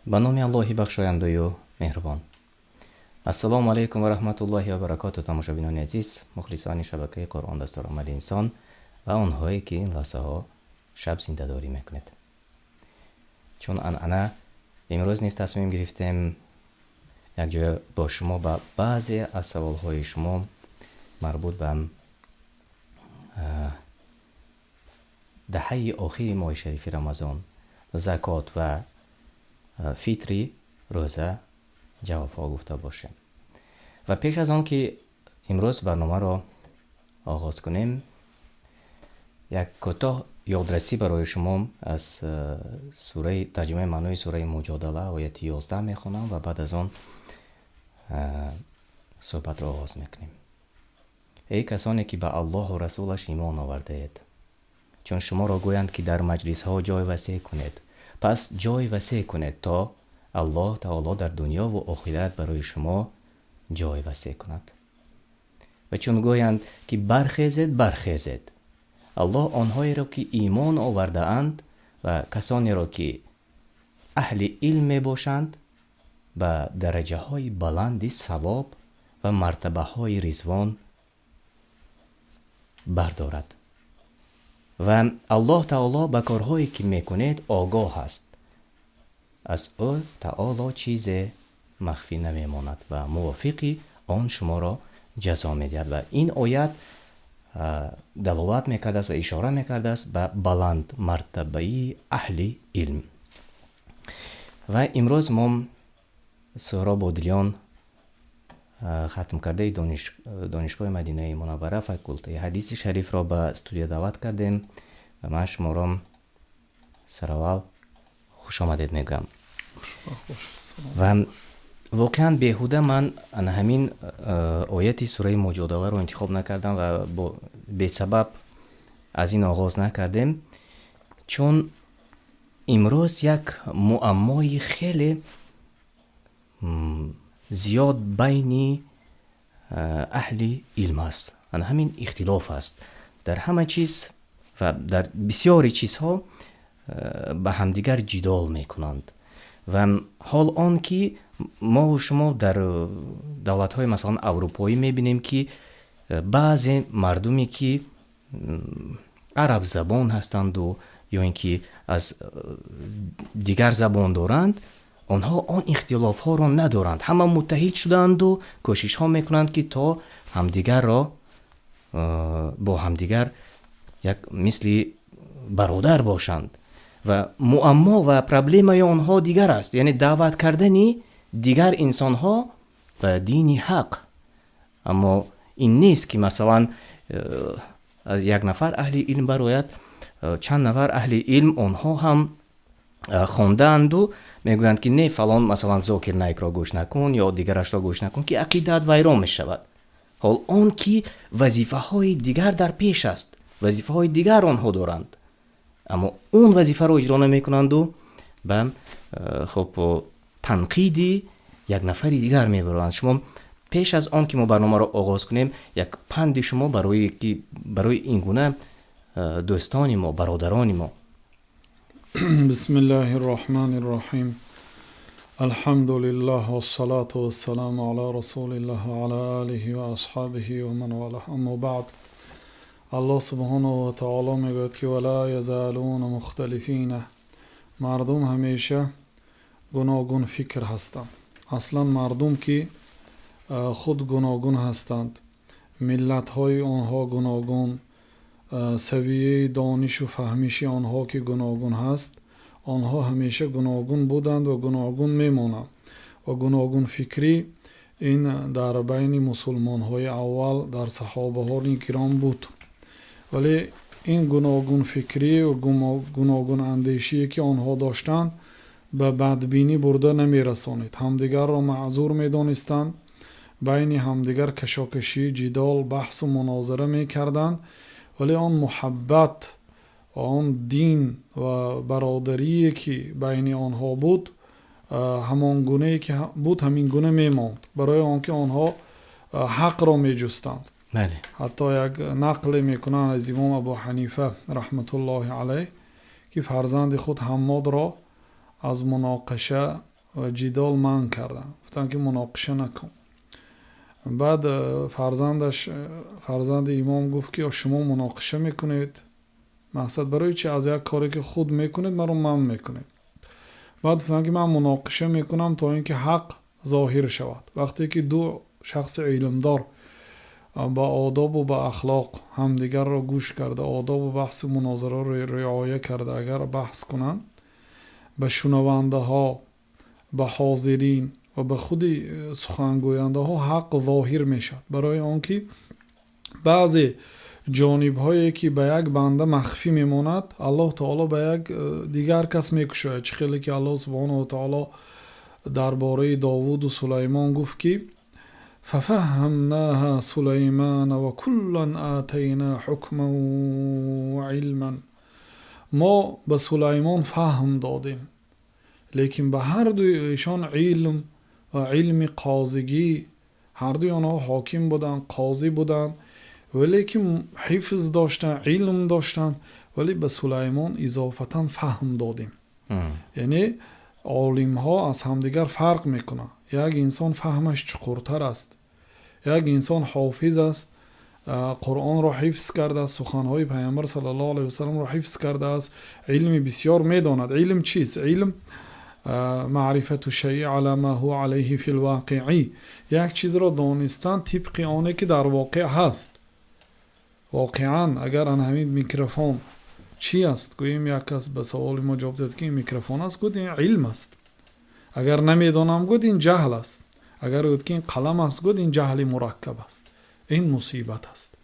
به نام الله بخشاینده و مهربان. السلام علیکم و رحمت الله و برکاته. تماشابینان عزیز، مخلصان شبکه قرآن دستورالعمل انسان و آنهایی که این لحظه ها شب زنده داری میکنید. چون انعنه امروز نیز تصمیم گرفتیم یک جای با شما با بعضی از سوال های شما مربوط به دهه آخر ماه شریف رمضان، زکات و فطری روزه جواب ها گفته باشیم. و پیش از آن که امروز برنامه را آغاز کنیم، یک کوتاه یادرسی برای شما از سوره ترجمه معنای سوره مجادله آیه 11 میخوانم و بعد از آن صحبت را آغاز میکنیم. ای کسانی که به الله و رسولش ایمان آورده اید، چون شما را گویند که در مجلس ها جای وسیع کنید، پس جای وسیع کنید تا الله تعالی در دنیا و آخرت برای شما جای وسیع کند. و چون گویند که برخیزید، الله آنهایی را که ایمان آورده اند و کسانی را که اهل علم می باشند به درجه های بلند ثواب و مرتبه های رضوان بردارد. و الله تعالی به کارهایی که میکنید آگاه است. از او تعالی چیز مخفی نمیماند و موافقی آن شما را جزا میدهد. و این آیت دلالت میکرده است و اشاره میکرده است به بلند مرتبه اهل علم. و امروز ما سهراب بادلیان ختم کرده دانشگاه مدینه منوره فاکولته حدیث شریف را به استودیو دعوت کردیم و من شما را سراول خوش آمدید میگم. و واقعا بیهوده من همین آیت سوره مجادله رو انتخاب نکردم و به سبب از این آغاز نکردیم، چون امروز یک معمای خیلی زیاد بین اهل علم است. همین اختلاف است در همه چیز و در بسیاری چیزها به همدیگر جدال میکنند. و حال آن که ما و شما در دولت‌های مثلا اروپایی میبینیم که بعضی مردمی که عرب زبان هستند و یا اینکه از دیگر زبان دارند، آنها آن اختلاف ها را ندارند، همه متحد شدند و کوشش ها میکنند که تا همدیگر را با همدیگر یک مثل برادر باشند. و معما و پرابلم آنها دیگر است، یعنی دعوت کردن دیگر انسان ها به دین حق. اما این نیست که مثلا از یک نفر اهل علم برآید چند نفر اهل علم آنها هم خواندند و میگویند که نه فلان مثلا ذاکر نایک را گوش نکن یا دیگرش را گوش نکن که عقیدت ویران می شود. حال آن که وظیفه های دیگر در پیش است، وظیفه های دیگر آنها دارند، اما اون وظیفه را اجرا نمی کنند و به خب تنقیدی یک نفری دیگر می برند. شما پیش از آن که ما برنامه را آغاز کنیم یک پند شما برای این گونه دوستان ما، برادران ما. بسم الله الرحمن الرحیم. الحمد لله والصلاة والسلام على رسول الله و على آله و اصحابه و من والاه. اما بعد، الله سبحانه و تعالی میگوید که ولا یزالون مختلفین. مردم همیشه گوناگون فکر هستند. اصلا مردم که خود گوناگون هستند، ملت های آنها گوناگون، سویه دانش و فهمیش آنها که گوناگون هست، آنها همیشه گوناگون بودند و گوناگون میمانند. و گوناگون فکری این در بین مسلمان های اول در صحابه ها کرام بود. ولی این گوناگون فکری و گوناگون اندیشی که آنها داشتند به بدبینی برده نمی رسانید. همدیگر را معذور می دانستند، بین همدیگر کشاکشی، جدال، بحث و مناظره می کردند. ولی آن محبت و آن دین و برادری که بین آنها بود همان گونه که بود همین گونه می ماند، برای آنکه آنها حق را می جستند. بله. حتی یک نقل می کنند از امام ابو حنیفه رحمت الله علیه که فرزند خود حماد را از مناقشه و جدال منع کردن، گفتن که مناقشه نکن. بعد فرزند امام گفت که شما مناقشه میکنید، مقصد برای چی؟ از یک کاری که خود میکنید من رو منع میکنید. بعد گفتن که من مناقشه میکنم تا اینکه حق ظاهر شود. وقتی که دو شخص علمدار با آداب و با اخلاق همدیگر را گوش کرده، آداب و بحث مناظره را رعایه کرده، اگر بحث کنند به شنونده ها، به حاضرین و به خود سخنگوینده ها حق ظاهر میشد. برای آنکه بعضی جانب هایی که به یک بنده مخفی میماند الله تعالی به یک دیگر کس میکشاید. چه خیلی که الله سبحانه و تعالی درباره داوود و سلیمان گفت که ففهمناها سلیمان و کلا آتینا حکما و علما. ما به سلیمان فهم دادیم، لیکن به هر دوی ایشان علم و علم قاضیگی، هر دوی آنها حاکم بودن، قاضی بودن، ولی که حفظ داشتن، علم داشتن، ولی به سلیمان اضافتا فهم دادیم. یعنی عالم ها از همدیگر فرق میکنه. یک انسان فهمش چقورتر است، یک انسان حافظ است، قرآن را حفظ کرده است، سخنهای پیامبر صلی الله علیه و سلم را حفظ کرده است، علم بسیار میداند. علم چیست؟ علم معرفت شیء علی ما هو علیه فی الواقعی، یک چیز را دانستن طبق آنه که در واقع هست. واقعا اگر همین میکروفون چی است؟ گوییم یک کس به سوال ما جواب داد که این میکروفون است، گفت این علم است. اگر نمیدانم گفت این جهل است. اگر گفت که این قلم است، گفت این جهل مرکب است، این مصیبت است.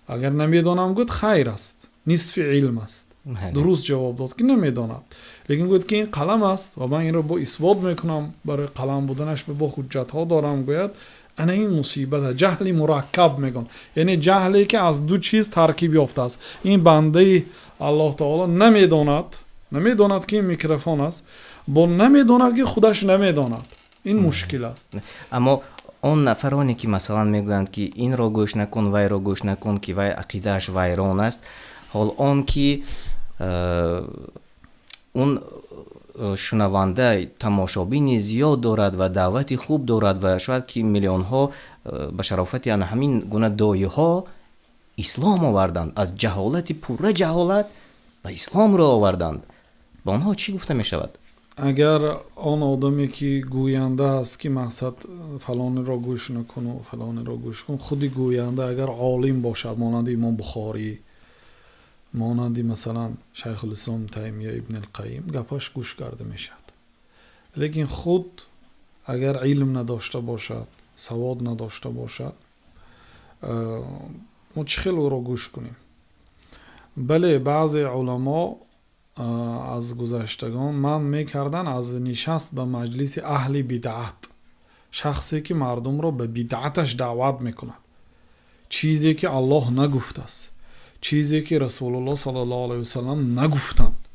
اگر نمیدانم گفت خیر است، نصف علم است. درست جواب داد که نمیداند، لیکن گفت که این قلم است و من این رو با اثبات میکنم، برای قلم بودنش با حجت ها دارم، گوید انا این مصیبت است. جهل مرکب میگن، یعنی جهلی که از دو چیز ترکیب یافته است. این بنده الله تعالی نمیداند که این میکروفون است، با نمیداند که خودش نمیداند. این مشکل است. اما اون نفرانی که مثلا میگویند که این را گوش نکن، وای را گوش نکن که وای عقیدهش ویران است، حال آن که اون شنونده تماشابین زیاد دارد و دعوت خوب دارد و شاید که میلیون ها به شرافت همین گونه داعی ها اسلام آوردند، از جهالت پوره جهالت به اسلام را آوردند، با آنها چی گفته می شود؟ اگر آن آدمی که گوینده است که مقصد فلان را گوش نکن و فلان را گوش کن، خودی گوینده اگر عالم باشد، مانند امام بخاری، مانند مثلا شیخ الاسلام تیمیه ابن القیم، گپاش گوش کرده میشد. لیکن خود اگر علم نداشته باشد، سواد نداشته باشد، ما چخیل او را گوش کنیم؟ بله، بعضی علما از گذشتگان من میکردن از نشست به مجلس اهل بدعت، شخصی که مردم را به بدعتش دعوت میکند، چیزی که الله نگفته است، چیزی که رسول الله صلی الله علیه و سلم نگفتند،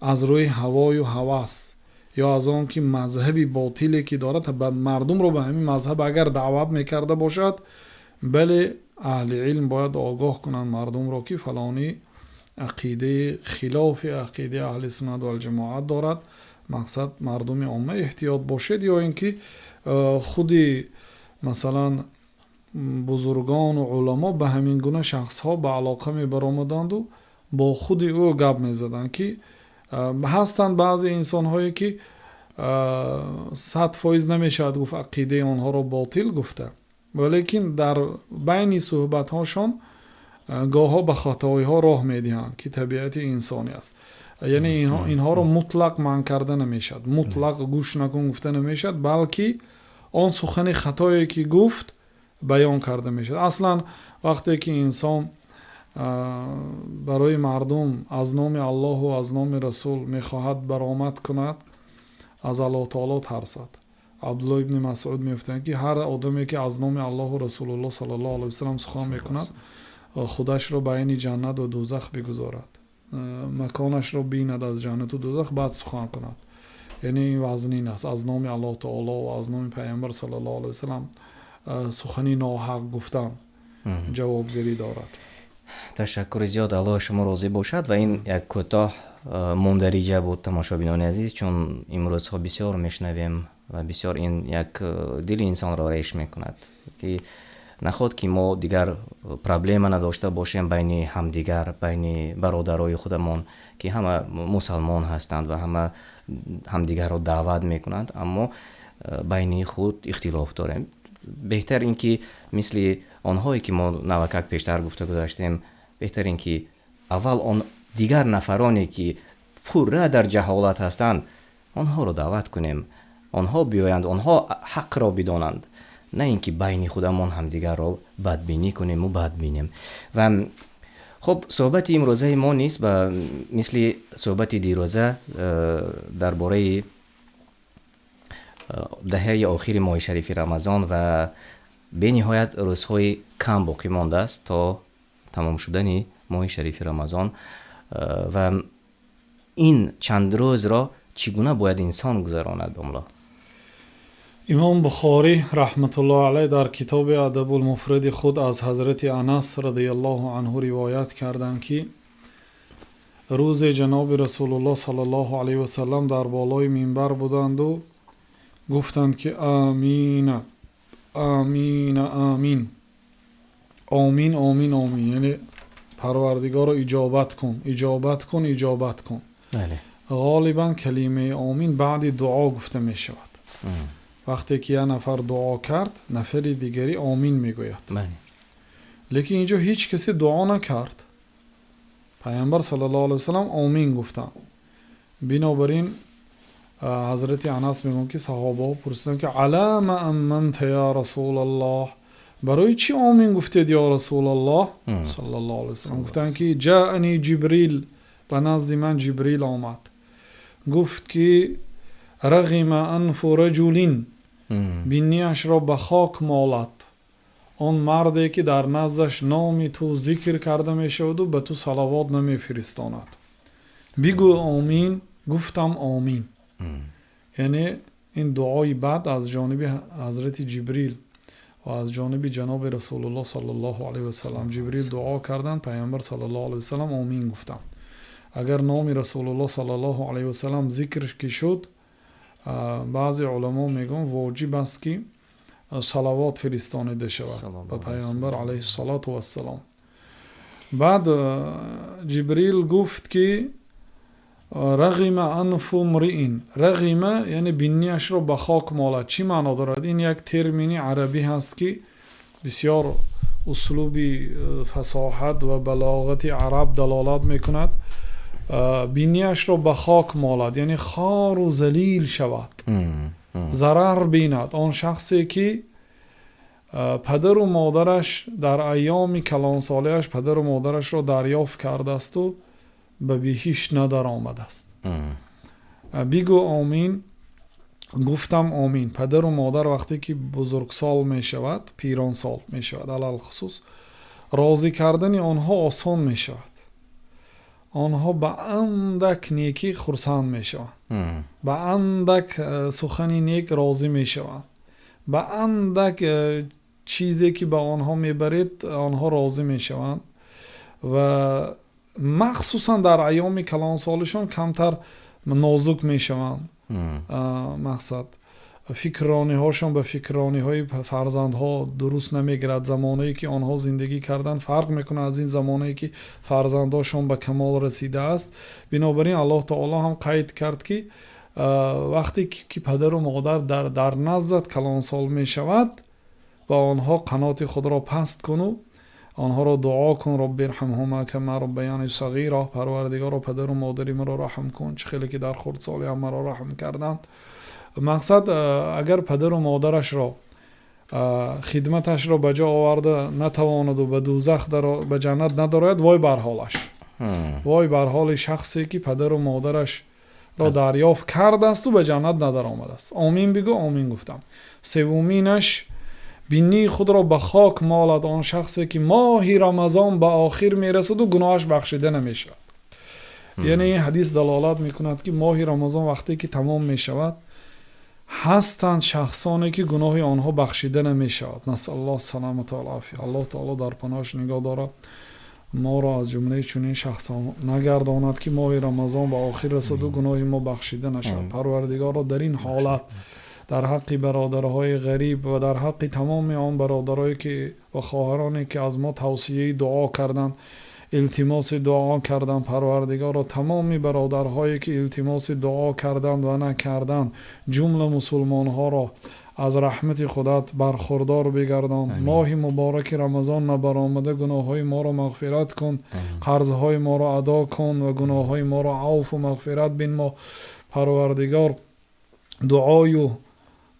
از روی هوای و هوس یا از آن که مذهبی باطلی که دارد به مردم رو به همین مذهب اگر دعوت میکرده باشد، بله اهل علم باید آگاه کنند مردم رو که فلانی عقیده خلاف عقیده اهل سنت و الجماعت دارد، مقصد مردم عامه احتیاط باشد. یا اینکه خودی مثلا بزرگان و علما به همین گونه شخص ها به علاقه می برآمدند و با خود او گپ می زدند که هستند بعضی انسان هایی که 100% نمیشد گفت عقیده آنها را باطل گفته، ولیکن در بین صحبت هاشون گاه ها به خطای ها راه می دهند که طبیعت انسانی است. یعنی اینها را مطلق منع کرده نمیشد، مطلق گوش نکن گفته نمیشد، بلکه آن سخن خطایی که گفت بیان کرده میشد. اصلا وقتی که انسان برای مردم از نام الله و از نام رسول میخواهد برآمد کند، از الله تعالی ترسد. عبدالله ابن مسعود میگفتند که هر آدمی که از نام الله و رسول الله صلی الله علیه و سلم سخن میکند، خودش را بین جنت و دوزخ بگذارد، مکانش را بیند از جنت و دوزخ، بعد سخن کند. یعنی این وزنین است، از نام الله تعالی و از نام پیامبر صلی الله علیه و سلم سخنی ناحق گفتن جوابگیری دارد. تشکر زیاد. الله شما راضی باشد. و این یک کوتاه مندرجه بود تماشابینان عزیز، چون امروز ها بسیار میشنویم و بسیار این یک دل انسان را ریش میکند که نخواد که ما دیگر پرابلم نداشته باشیم بین همدیگر، بین برادرای خودمان که همه مسلمان هستند و همه همدیگر را دعوت میکنند، اما بین خود اختلاف داریم. بهتر این که مثل آنهایی که ما نوکک پیشتر گفته گذاشتیم، بهتر این که اول آن دیگر نفرانی که پوره در جهالت هستند آنها را دعوت کنیم، آنها بیایند، آنها حق را بدانند، نه اینکه بین خودمان همدیگر را بدبینی کنیم و بدبینیم. و خب صحبت امروزه ما نیست و مثل صحبت دیروزه درباره دهه آخر ماه شریف رمضان و به نهایت روزهای کم باقی مانده است تا تمام شدن ماه شریف رمضان و این چند روز را چگونه باید انسان گذراند بملا؟ امام بخاری رحمت الله علیه در کتاب ادب المفرد خود از حضرت انس رضی الله عنه روایت کردند که روز جناب رسول الله صلی الله علیه و سلم در بالای منبر بودند و گفتند که آمین آمین آمین آمین آمین آمین، یعنی پروردگار اجابت کن اجابت کن اجابت کن. بله. غالبا کلمه آمین بعد دعا گفته می شود. وقتی که یک نفر دعا کرد نفر دیگری آمین می گوید. بله. لیکن اینجا هیچ کسی دعا نکرد، پیامبر صلی الله علیه و سلم آمین گفتند. بنابراین حضرت انس میگن که صحابه پرسیدن که علام امنت یا رسول الله، برای چی آمین گفتید یا رسول الله صلی الله علیه و سلم؟ گفتن که جاءنی جبریل، به نزد من جبریل آمد، گفت که رغم انف رجل، بینیش را به خاک مالد، آن مردی که در نزدش نام تو ذکر کرده می شود و به تو صلوات نمی فرستاند. بگو آمین. گفتم آمین. یعنی این دعای بعد از جانب حضرت جبریل و از جانب جناب رسول الله صلی الله علیه و سلم جبریل دعا کردند، پیامبر صلی الله علیه و سلم آمین گفتند. اگر نام رسول الله صلی الله علیه و سلم ذکر کی شد، بعضی علما میگن واجب است که صلوات فرستانیده شود به پیامبر علیه السلام. بعد جبریل گفت که رغم انف امرئ، رغم یعنی بینیش را به خاک مالد. چی معنا دارد؟ این یک ترمینی عربی هست که بسیار اسلوب فصاحت و بلاغت عرب دلالت میکند. بینیش را به خاک مالد یعنی خار و ذلیل شود، ضرر بیند. آن شخصی که پدر و مادرش در ایام کلانسالیش پدر و مادرش را دریافت کرده است و به بهشت ندر آمده است. بگو آمین. گفتم آمین. پدر و مادر وقتی که بزرگسال می شود، پیران سال می شود، علل خصوص راضی کردن آنها آسان می شود. آنها به اندک نیکی خرسند می شوند، به اندک سخنی نیک راضی می شوند، به اندک چیزی که به آنها می برید آنها راضی می شوند و مخصوصا در ایام کلانسالشان کمتر نازک می شوند. مقصد فکرانی هاشون به فکرانی های فرزندها درست نمیگرد. زمانی که آنها زندگی کردن فرق میکنه از این زمانی که فرزنداشون به کمال رسیده است. بنابراین الله تعالی هم قید کرد که وقتی که پدر و مادر در نزدت کلانسال می شود با آنها قنات خود را پست کن، آنها را دعا کن رب ارحمهما کما ربیانی صغیرا، پروردگارا پدر و مادری مرا رحم کن چه خیلی که در خردسالی هم مرا رحم کردند. مقصد اگر پدر و مادرش را خدمتش را بجا آورده نتواند و به دوزخ به جنت ندارد، وای بر حالش، وای بر حال شخصی که پدر و مادرش را دریافت کرده است و به جنت ندار آمده است. آمین بگو. آمین گفتم. سومینش بینی خود را به خاک مالد آن شخصی که ماه رمضان به آخر میرسد و گناهش بخشیده نمیشود. یعنی این حدیث دلالت میکند که ماه رمضان وقتی که تمام میشود هستند شخصانی که گناه آنها بخشیده نمیشود. نسأل الله سلامت و العافیه. الله تعالی در پناهش نگاه دارد ما را از جمله چنین شخصان نگرداند که ماه رمضان به آخر رسد و گناه ما بخشیده نشد. پروردگار را در این حالت در حق برادرهای غریب و در حق تمام آن برادرایی که و خواهرانی که از ما توصیه دعا کردند، التماس دعا کردند، پروردگار را تمام برادرهایی که التماس دعا کردند و نکردند، جمله مسلمان ها را از رحمت خودت برخوردار بگردان. ماه مبارک رمضان نبرآمده گناه های ما را مغفرت کن، قرض های ما را ادا کن و گناه های ما را عفو و مغفرت بنما. پروردگار دعای و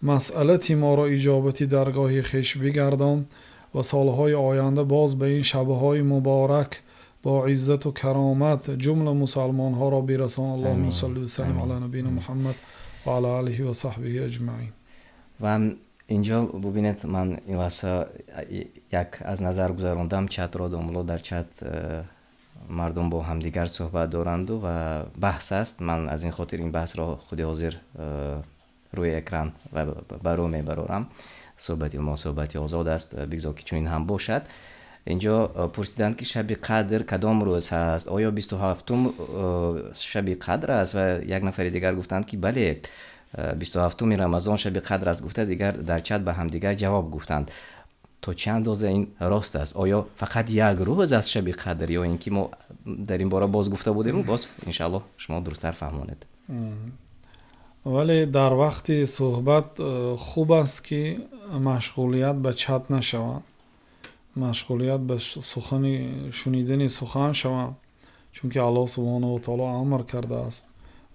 مسئلت ما را اجابتی درگاه خیش بگردان و سالهای آینده باز به این شبهای مبارک با عزت و کرامت جمله مسلمان ها را برسان. اللهم صل و سلم علی نبینا محمد و علی آله و صحبه اجمعین. و اینجا ببینید من این واسه یک از نظر گذراندم چت را دنبالا در چت مردم با همدیگر صحبت دارند و بحث است. من از این خاطر این بحث را خود حاضر روی اکران و برو میبرم. صحبتی ما صحبتی آزاد است، بگذار که چون این هم باشد. اینجا پرسیدند که شب قدر کدام روز هست؟ آیا 27م شب قدر است؟ و یک نفر دیگر گفتند که بله 27م رمضان شب قدر است. گفته دیگر در چت به هم دیگر جواب گفتند. تا چند اندازه این راست است؟ آیا فقط یک روز است شب قدر یا اینکه ما در این باره باز گفته بودیم؟ باز انشالله شما درست‌تر فهمونید. ولی در وقت صحبت خوب است که مشغولیت به چت نشود، مشغولیت به سخن شنیدن سخن شود، چون که الله سبحانه و تعالی امر کرده است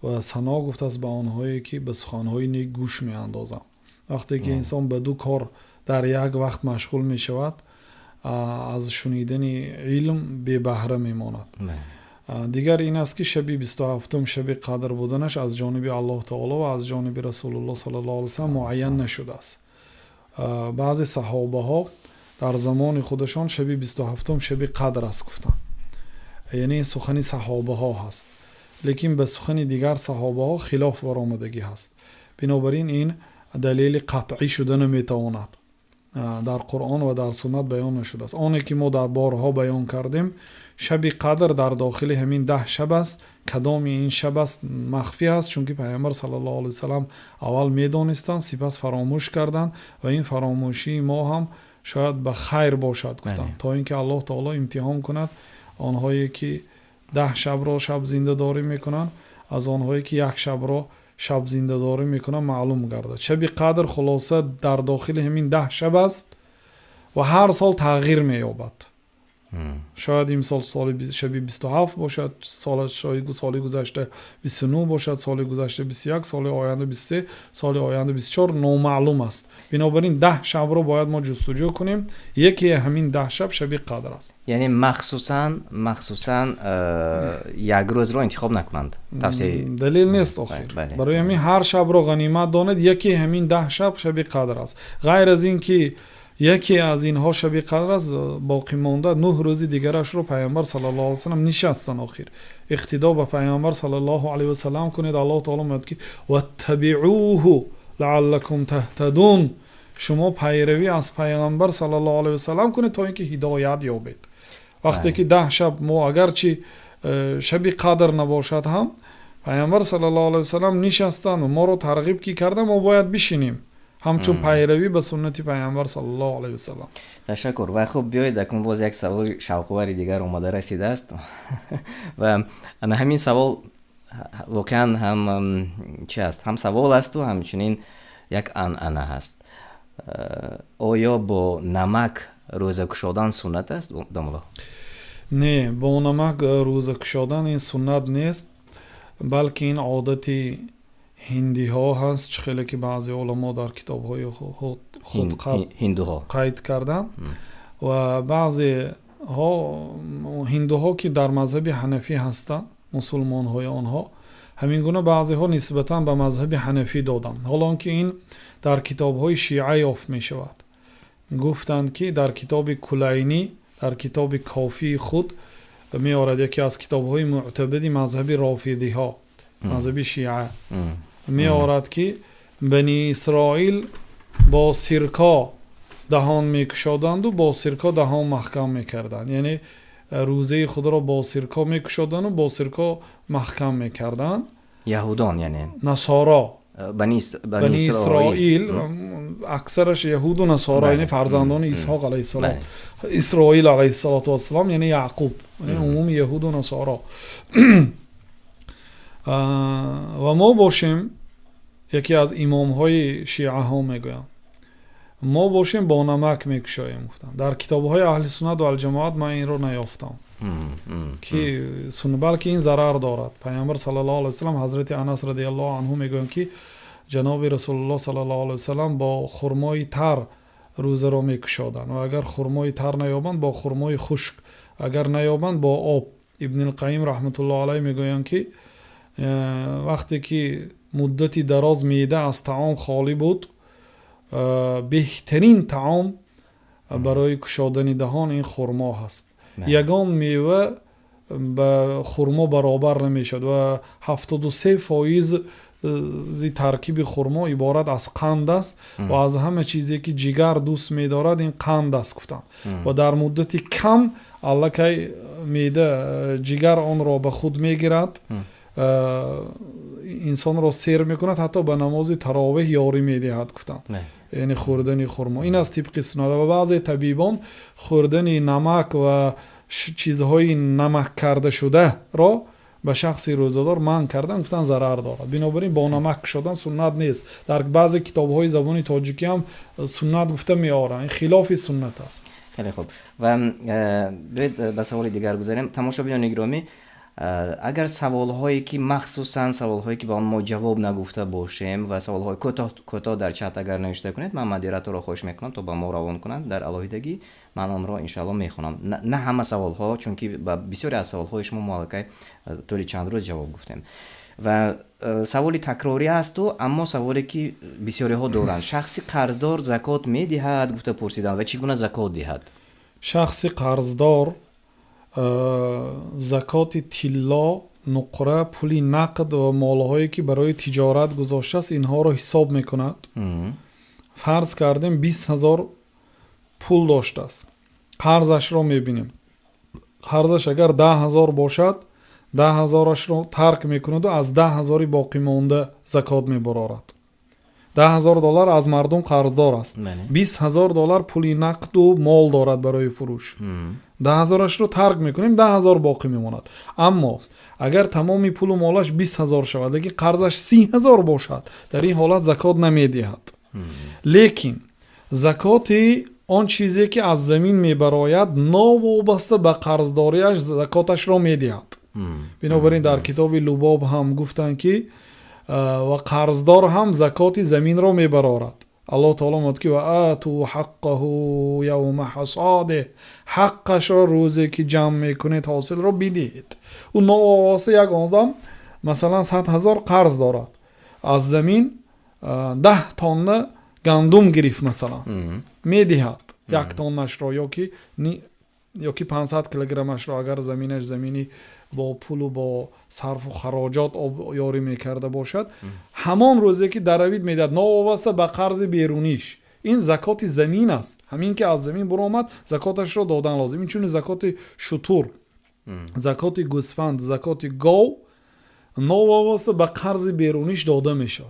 و ثنا گفته است به آنهایی که به سخنهای نیک گوش می اندازند. وقتی که انسان به دو کار در یک وقت مشغول می شود، از شنیدن علم بی بهره می ماند. دیگر این است که شب 27م شب قدر بودنش از جانب الله تعالی و از جانب رسول الله صلی الله علیه و سلم معین نشده است. بعضی صحابه ها در زمان خودشان شب 27م شب قدر است گفتن، یعنی سخن صحابه ها هست، لیکن به سخن دیگر صحابه ها خلاف برآمدگی هست. بنابراین این دلیل قطعی شده نمیتواند، در قرآن و در سنت بیان نشده است. آنی که ما در بارها بیان کردیم شب قدر در داخل همین 10 شب است. کدام این شب است مخفی است، چون که پیامبر صلی الله علیه و سلم اول میدانستند سپس فراموش کردند و این فراموشی ما هم شاید به خیر باشد گفتند، تا اینکه الله تعالی امتحان کند آنهایی که 10 شب را شب زنده داری میکنند از آنهایی که یک شب را شب زنده داری میکنن معلوم گردد. شب قدر خلاصه در داخل همین 10 شب است و هر سال تغییر مییابد. شاید این سال شب 27 باشد، سال گذشته 29 باشد، سال گذشته 21، سال آینده 23، سال آینده 24، نامعلوم است. بنابراین 10 شب رو باید ما جستجو کنیم. یکی همین 10 شب شب قدر است. یعنی مخصوصا یک روز رو انتخاب نکنند. دلیل نیست آخر. برای همین هر شب رو غنیمت دانید. یکی همین 10 شب شب قدر است. غیر از این که یکی از اینها شب قدر است، باقی مانده 9 روز دیگرش رو پیامبر صلی الله علیه و سلم نشستن آخر. اقتدا به پیامبر صلی الله علیه و سلم کنید. الله تعالی میگه که واتبعوه لعلکم تهتدون، شما پیروی از پیامبر صلی الله علیه و سلم کنید تا اینکه هدایت یابید. وقتی که 10 شب ما اگرچه شب قدر نباشد هم پیامبر صلی الله علیه و سلم نشستن و ما رو ترغیب کی کردن، ما باید بشینیم همچون پیروی به سنت پیامبر صلی الله علیه و سلم. تشکر. و خب بیایید اکنون باز یک سوال شوق‌آور دیگر اومده رسیده است و همین سوال واقعا هم چی است؟ هم سوال است و همچنین یک عنعنه هست. آیا با نمک روزه گشادن سنت است داملا؟ نه، با نمک روزه گشادن این سنت نیست، بلکه این عادت هندی ها هست، خیلی که بعضی علما در کتاب های خود قید کردن و بعضی ها هندوها که در مذهب حنفی هستند، مسلمان های آنها همین گونه بعضی ها نسبتا به مذهب حنفی دادن، حالا که این در کتاب های شیعه یافت می شود. گفتند که در کتاب کلینی، در کتاب کافی خود می آورد، یکی از کتاب های معتبر مذهب رافضی ها، مذهب شیعه، می آورد که بنی اسرائیل با سرکا دهان می کشادند و با سرکا دهان محکم می کردند. یعنی روزه خود را با سرکا میکشادن و با سرکا محکم میکردن. یهودان یعنی نصارا، بنی اسرائیل اکثرش یهود و نصارا یعنی فرزندان اسحاق علیه السلام، اسرائیل علیه السلام یعنی یعقوب، یعنی عموم یهود و نصارا. و ما باشیم، یکی از امام های شیعه ها میگویم ما باشیم با نمک میکشاییم. گفتن در کتاب های اهل سنت و الجماعت من این رو نیافتم که بلکه این ضرر دارد. پیامبر صلی الله علیه و سلم، حضرت انس رضی الله عنه میگویند که جناب رسول الله صلی الله علیه و سلم با خرمای تر روزه را میکشادند و اگر خرمای تر نیابند با خرمای خشک، اگر نیابند با آب. ابن القیم رحمت الله علیه میگویند که وقتی که مدتی دراز معده از طعام خالی بود، بهترین طعام برای کشادن دهان این خرما هست. یگان میوه به خرما برابر نمیشد و 73% زی ترکیب خرما عبارت از قند است و از همه چیزی که جگر دوست می‌دارد این قند است گفتم. و در مدت کم الکی میده جگر آن را به خود میگیرد، انسان را سیر میکند، حتی به نماز تراویح یاری میدهد گفتم. یعنی خوردن خرما این از طبق سنت. و بعضی طبیبان خوردن نمک و چیزهای نمک کرده شده را به شخص روزه‌دار منع کردن، گفتن ضرر دارد. بنابراین با نمک شدن سنت نیست. در بعضی کتاب‌های زبان تاجیکی هم سنت گفته می‌آورند، این خلاف سنت است. خیلی خوب. و برید به سوال دیگر گذاریم. تماشاگران گرامی، اگر سوال‌هایی که مخصوصاً سوال‌هایی که به آن ما جواب نگفته باشیم و سوال‌های کوتاه در چت اگر نوشته کنید، من مدیریتور را خواهش می‌کنم تا به ما روان کنند در علاوه‌دگی، من آن را ان شاء الله می‌خونم. نه همه سوال‌ها، چون که بسیاری از سوال‌های شما مالکای طول چند روز جواب گفتیم و سوالی تکراری است و اما سوالی که بسیاری ها دارند. شخصی قرضدار زکات می‌دهد گفته پرسیدن و چگونه زکات دهد؟ شخصی قرضدار زکات طلا، نقره، پولی نقد و مالهایی که برای تجارت گذاشته است اینها رو حساب میکند. فرض کردیم 20,000 پول داشته است، قرضش رو میبینیم. قرضش اگر 10,000 باشد 10,000ش رو ترک میکند و از 10,000 باقی مانده زکات میبرارد. $10,000 از مردم قرضدار است. $20,000 پولی نقد و مال دارد برای فروش. 10,000ش رو ترک میکنیم، 10,000 باقی میماند. اما اگر تمامی پول و مالش 20,000 شود، اگه قرضش 30,000 باشد، در این حالت زکات نمیدهد. لیکن زکات آن چیزی که از زمین میبراید ناوابسته به قرضداریش زکاتش را میدهد. بنابراین در کتاب لباب هم گفتن که و قرضدار هم زکات زمین را میبرارد. الله تعالی میگه که و آتوا حقه یوم حصاده، حقش را روزی که جمع میکنید حاصل را بدهید. اون نواسه یک آدم مثلا 100,000 قرض دارد، از زمین 10 تانه گندم گرفت مثلا، میدهد 1 تانش را یا که 500 کیلوگرمش را اگر زمینش زمینی با پول و با صرف و خراجات یاری میکرده باشد، همان روزی که دروید میداد ناوابسته به قرض بیرونیش. این زکات زمین است، همین که از زمین برآمد زکاتش را دادن لازم. این چون زکات شتر، زکات گوسفند، زکات گاو ناوابسته به قرض بیرونیش داده میشود.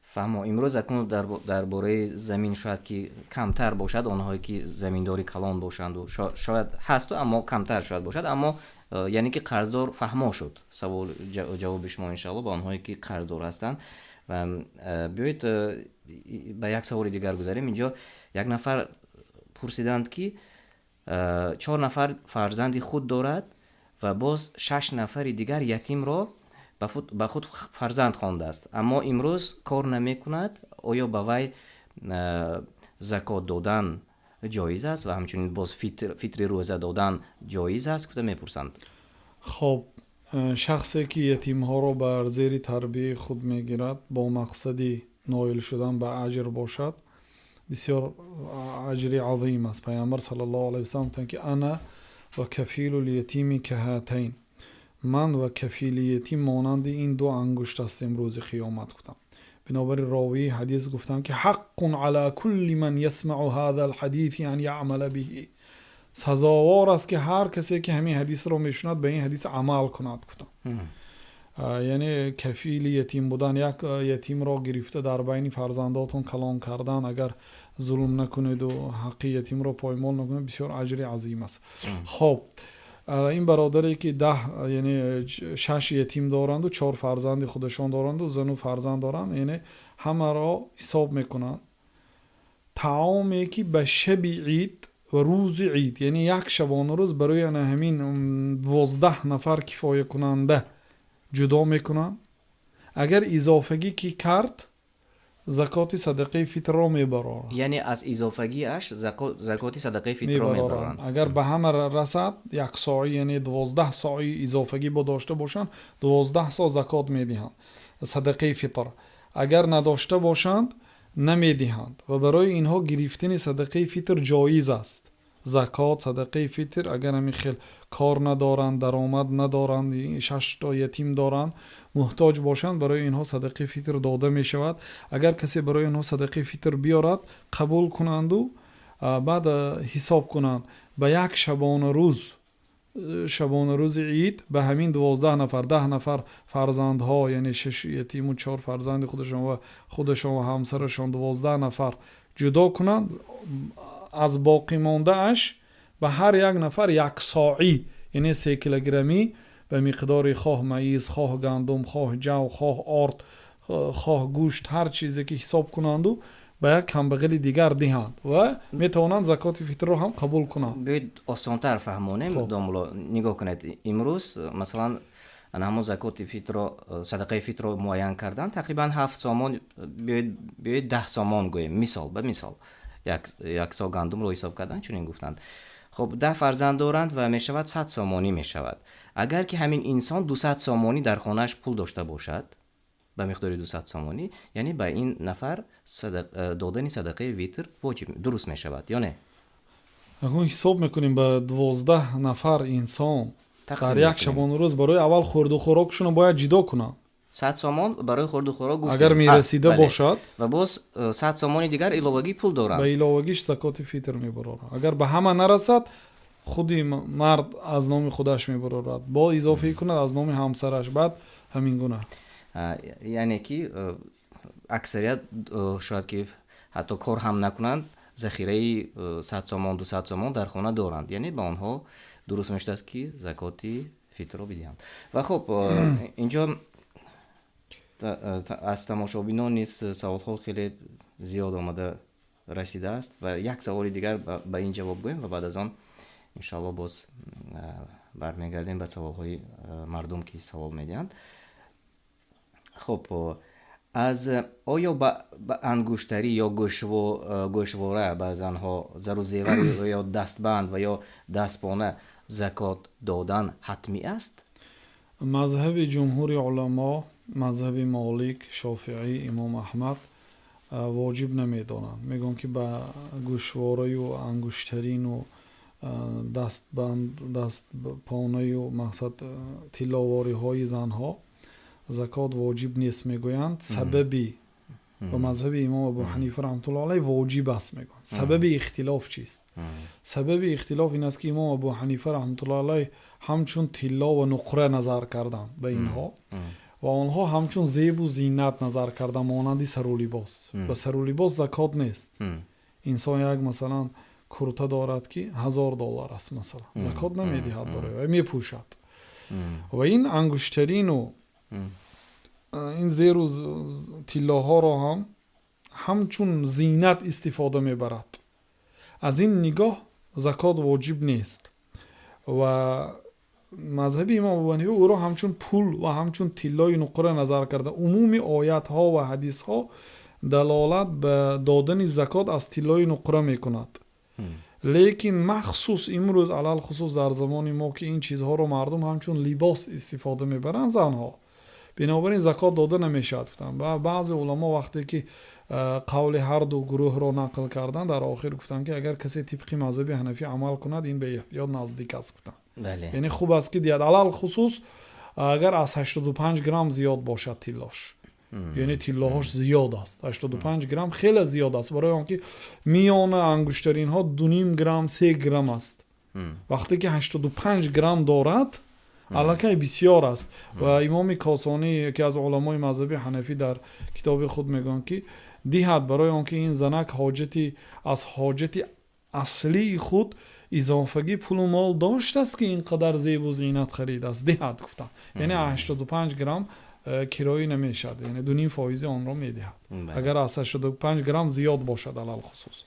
فهم. امروز اکنون درباره زمین شاید که کمتر باشد، آنهایی که زمینداری کلان باشند و شاید هست اما کمتر شاید باشد، اما یعنی که قرضدار فهما شد. سوال جواب شما ان شاء الله به آنهایی که قرضدار هستند. و بیایید به یک سوال دیگر گذاریم. اینجا یک نفر پرسیدند که 4 نفر فرزندی خود دارد و باز 6 نفر دیگر یتیم را به خود فرزند خوانده است، اما امروز کار نمی کند. آیا به وی زکات دادن جایز است و همچنین باز فطر روزه دادن جایز است؟ کده میپرسند. خب شخصی که یتیم ها را بر زیر تربیه خود میگیرد با مقصدی نایل شدن به اجر باشد، بسیار اجر عظیم است. پیامبر صلی الله علیه و سلم گفتند که انا و کفیل الیتیم کهاتین، من و کفیل یتیم مانند این 2 انگشت هستیم روز قیامت. گفتم. بنابراین راوی حدیث گفتن که حق علی کل من یسمع هذا الحدیث ان یعمل به، سزاوار است که هر کسی که همین حدیث رو میشنود به این حدیث عمل کند. گفتم یعنی کفیل یتیم بودن، یک یتیم را گرفته در بین فرزنداتون کلام کردن، اگر ظلم نکنید و حق یتیم را پایمال نکنید بسیار اجر عظیم است. خب این برادری که 10 یعنی 6 یتیم دارند و 4 فرزند خودشان دارند و زن و فرزند دارند، یعنی همه را حساب میکنند. تعامی که به شب عید و روز عید، یعنی یک شبانه روز برای همین 12 نفر کفایه کننده جدا میکنن. اگر اضافگی کی کرد زکات صدقه فطر را میبرن، یعنی از اضافگی اش زکات صدقه فطر را میبرن. اگر به همه رسد 1 ساعی یعنی 12 ساعی اضافگی با داشته باشند 12 ساعت زکات میدهند صدقه فطر. اگر نداشته باشند نمیدهند و برای اینها گرفتن صدقه فطر جایز است. زکات صدقه فطر اگر همین خیل کار ندارند، درآمد ندارند، 6 تا یتیم دارند، محتاج باشند، برای اینها صدقه فطر داده می شود. اگر کسی برای اینها صدقه فطر بیارد قبول کنند و بعد حساب کنند به یک شبانه روز عید به همین 12 نفر 10 نفر فرزندها، یعنی 6 یتیم و 4 فرزند خودشان و همسرشان 12 نفر جدا کنند. از باقی مانده اش به هر یک نفر 1 ساعی یعنی 3 کیلوگرمی به مقدار خواه مایز، خواه گندم، خواه جو، خواه آرد، خواه گوشت، هر چیزی که حساب کنند و به یک کمبغل دیگر دهند و میتوانند زکات فطر رو هم قبول کنند. بیاید آسانتر فهمونیم. داملا نگاه کنید، امروز مثلا همون زکات فطر صدقه فطر رو معین کردن تقریبا 7 سامان، بیاید 10 سامان گوییم، مثال به مثال 1 سا گندم رو حساب کردن چون این گفتند. خب 10 فرزند دارند و می شود 100 سامانی می شود. اگر که همین انسان 200 سامانی در خانهش پول داشته باشد به مقدار 200 سامانی، یعنی به این نفر دادن صدقه فطر واجب درست می شود یا نه؟ اون حساب میکنیم به 12 نفر انسان در یک شبانه روز برای اول خورد و خوراکشون رو باید جدا کنن. 100 سامان برای خورد و خوراک گفتیم اگر میرسیده باشد و باز 100 سامانی دیگر علاوگی پول دارند، به علاوگیش زکات فطر میبرند. اگر به همه نرسد خودی مرد از نام خودش میبرد، با اضافه کند از نام همسرش، بعد همین گونه. یعنی که اکثریت شاید که حتی کار هم نکنند ذخیره 100 سامان 200 سامان در خانه دارند، یعنی به آنها درست میشده است که زکات فطر رو بدهند. و خب اینجا از تماشابینان نیز سوال‌ها خیلی زیاد آمده رسیده است و یک سوال دیگر به این جواب گویم و بعد از آن انشاءالله باز برمیگردیم به سوال‌های مردم که سوال میدهند. خب از آیا به انگشتری یا گوشواره به زنها زر و زیور یا دستبند و یا دستپانه زکات دادن حتمی است؟ مذهب جمهور علما، مذهب مالک، شافعی، امام احمد واجب نمیدانند. میگن که به گوشواره و انگشترین و دستبند، دستپانه و مقصد تلاواری های زنها زکات واجب نیست میگویند. سببی و مذهب امام ابو حنیفه رحمت الله علیه واجب است میگن. سبب اختلاف چیست؟ سبب اختلاف این است که امام ابو حنیفه رحمت الله علیه همچون طلا و نقره نظر کردن به اینها و آنها همچون زیب و زینت نظر کردن مانند سر و لباس. به سر و لباس زکات نیست. انسان یک مثلا کرته دارد که $1000 است مثلا، زکات نمیدهد برای میپوشد. و این انگشترین و این زیر و طلاها را هم همچون زینت استفاده میبرد. از این نگاه زکات واجب نیست و مذهب امام ابو حنیفه او را همچون پول و همچون طلای نقره نظر کرده. عموم آیات ها و حدیث ها دلالت به دادن زکات از طلای نقره میکند، لیکن مخصوص امروز علل خصوص در زمان ما که این چیزها رو مردم همچون لباس استفاده میبرن زنها، بنابراین زکات داده نمیشد. و بعض علما وقتی که قول هر دو گروه رو نقل کردن در آخر گفتن که اگر کسی طبق مذهب حنفی عمل کند این به احتیاط نزدیک است گفتن. بله. یعنی خوب است که دیاد علل خصوص اگر از 85 گرم زیاد باشد طلاش، یعنی طلاهاش زیاد است، 85 گرم خیلی زیاد است برای آنکه میان انگشترین ها 2.5 گرم 3 گرم است. وقتی که 85 گرم دارد الکی بسیار است. و امام کاسانی یکی از علمای مذهبی حنفی در کتاب خود میگن که دیهد برای آنکه این زنک حاجتی از حاجتی اصلی خود اضافگی پول و مال داشت است که اینقدر زیب و زینت خرید است. دیهد گفتن یعنی 85 گرم کرایی نمیشد، یعنی 2.5 فایز آن را میدهد اگر از 85 گرم زیاد باشد علل خصوص.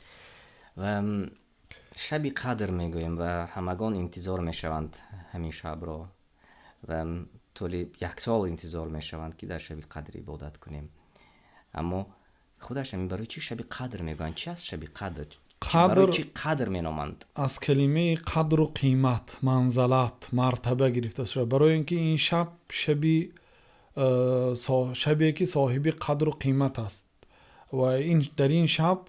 و شب قدر میگویم و همگان انتظار میشوند همین شب را و طول 1 سال انتظار میشوند که در شب قدر عبادت کنیم. اما خودش همین برای چی شب قدر میگویند؟ چی است شب قدر؟ برای چی قدر مینامند؟ از کلمه قدر و قیمت، منزلت، مرتبه گرفته شده. برای اینکه این شب شبی که صاحب قدر و قیمت است و این در این شب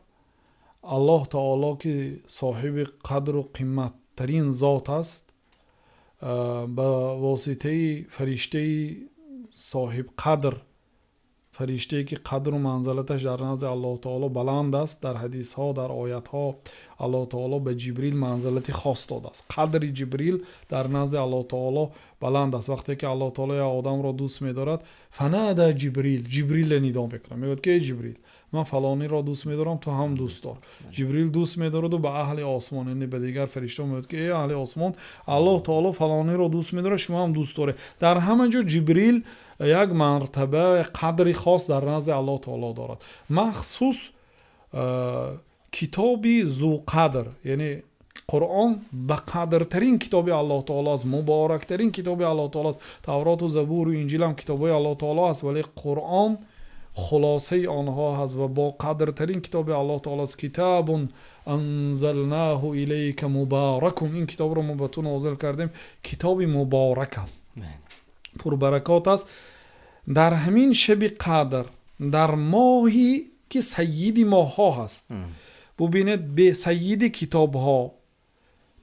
الله تعالی که صاحب قدر و قیمت ترین ذات است با واسطه فرشته صاحب قدر، فرشته که قدر و منزلتش در نزد الله تعالی بلند است، در حدیث ها در آیات ها الله تعالی به جبریل منزلتی خاص داده است. قدر جبریل در نزد الله تعالی بلند است. وقتی که الله تعالی آدم را دوست می‌دارد فنادى جبریل ندا میکنه، میگه که جبریل من فلانی را دوست می‌دارم تو هم دوست دار. جبریل دوست می‌دارد و به اهل آسمان، یعنی به دیگر فرشته میگه که ای اهل آسمان الله تعالی فلانی را دوست می‌داره شما هم دوست داره. در همه جا جبریل یک مرتبه قدری خاص در نزد الله تعالی دارد. مخصوص کتابی ذو قدر، یعنی قرآن به قدرترین کتاب الله تعالی است، مبارکترین کتاب الله تعالی است. تورات و زبور و انجیل هم کتابای الله تعالی است، ولی قرآن خلاصه آنها هست و با قدرترین کتاب الله تعالی است. کتاب انزلناه الیک مبارک، این کتاب رو ما به تو نازل کردیم، کتاب مبارک است، پربرکات است. در همین شب قدر در ماهی که سید ماه ها هست، ببینید به سید کتاب ها،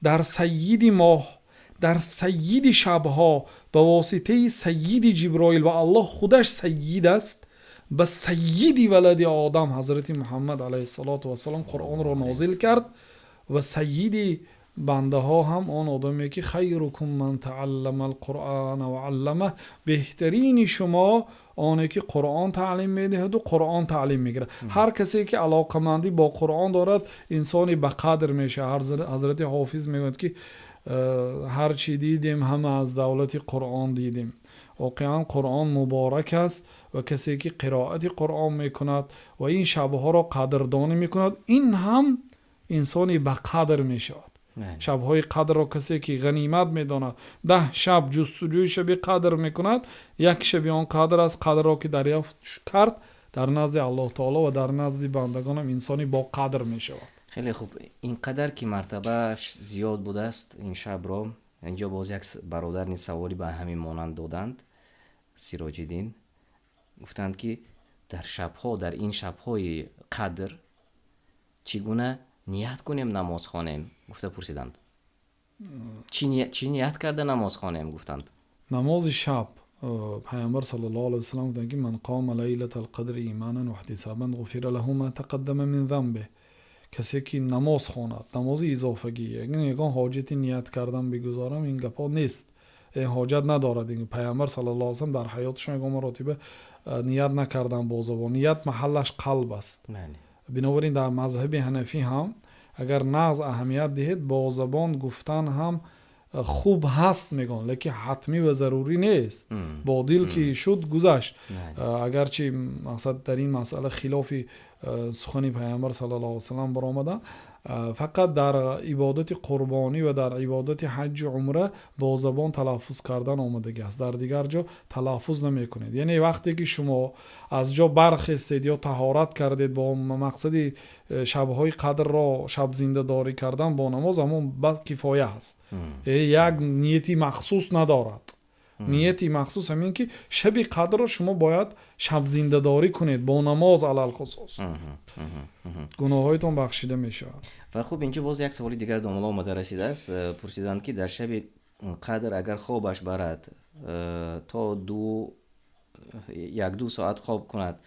در سید ماه، در سید شب ها، به واسطه سید جبرائیل و الله خودش سید است، به سید ولد آدم حضرت محمد علیه السلام قرآن را نازل کرد و سید بنده ها هم آن آدمی که خیرکم من تعلم القرآن و علمه، بهترین شما آنه که قرآن تعلیم میدهد و قرآن تعلیم میگیره. هر کسی که علاقمندی با قرآن دارد انسانی به قدر میشه. حضرت حافظ میگوید که هر چی دیدیم همه از دولت قرآن دیدیم. واقعا قرآن مبارک است و کسی که قرائت قرآن میکند و این شبها را قدردانی میکند این هم انسانی به قدر میشود. شبهای قدر را کسی که غنیمت میداند 10 شب جستجوی شب قدر میکند، یک شب آن قدر از قدر را که دریافت کرد در نزد الله تعالی و در نزد بندگان هم انسانی با قدر میشود. خیلی خوب. این قدر که مرتبه زیاد بوده است این شب را، اینجا باز یک برادر نیز سوالی به همین مانند دادند، سراج الدین گفتند که در شبها، در این شبهای قدر چگونه نیت کنیم نماز خوانیم؟ گفته پرسیدند چی نیت کرده نماز خوانیم؟ گفتند نماز شب پیامبر صلی الله علیه و سلم گفتند که من قام لیلة القدر ایمانا و احتسابا غفر له ما تقدم من ذنبه. کسی که نماز خواند، نماز اضافگی، یعنی یگان حاجتی نیت کردن بگذارم، این گپا نیست، این حاجت ندارد. این پیامبر صلی الله علیه و سلم در حیاتشون یگان مراتبه نیت نکردن با زبان. نیت محلش قلب است. بنابراین در مذهب حنفی هم اگر نغز اهمیت دهید با زبان گفتن هم خوب هست میگن، لیکن حتمی و ضروری نیست. با دل که شد گذشت. اگرچه مقصد در این مسئله خلافی سخن پیامبر صلی الله علیه و سلم برآمده، فقط در عبادت قربانی و در عبادت حج و عمره با زبان تلفظ کردن آمده است، در دیگر جا تلفظ نمی کنید. یعنی وقتی که شما از جا برخیستید یا طهارت کردید با مقصد شبهای قدر را شب زنده داری کردن با نماز، همون بعد کفایه است. یک نیتی مخصوص ندارد. نیتی مخصوص همین که شب قدر رو شما باید شب زنده داری کنید با نماز علل خصوص، گناهایتون بخشیده میشه. و خوب اینجا باز یک سوالی دیگر دوملا اومده رسیده است. پرسیدند که در شب قدر اگر خوابش برد تا 1-2 ساعت خواب کند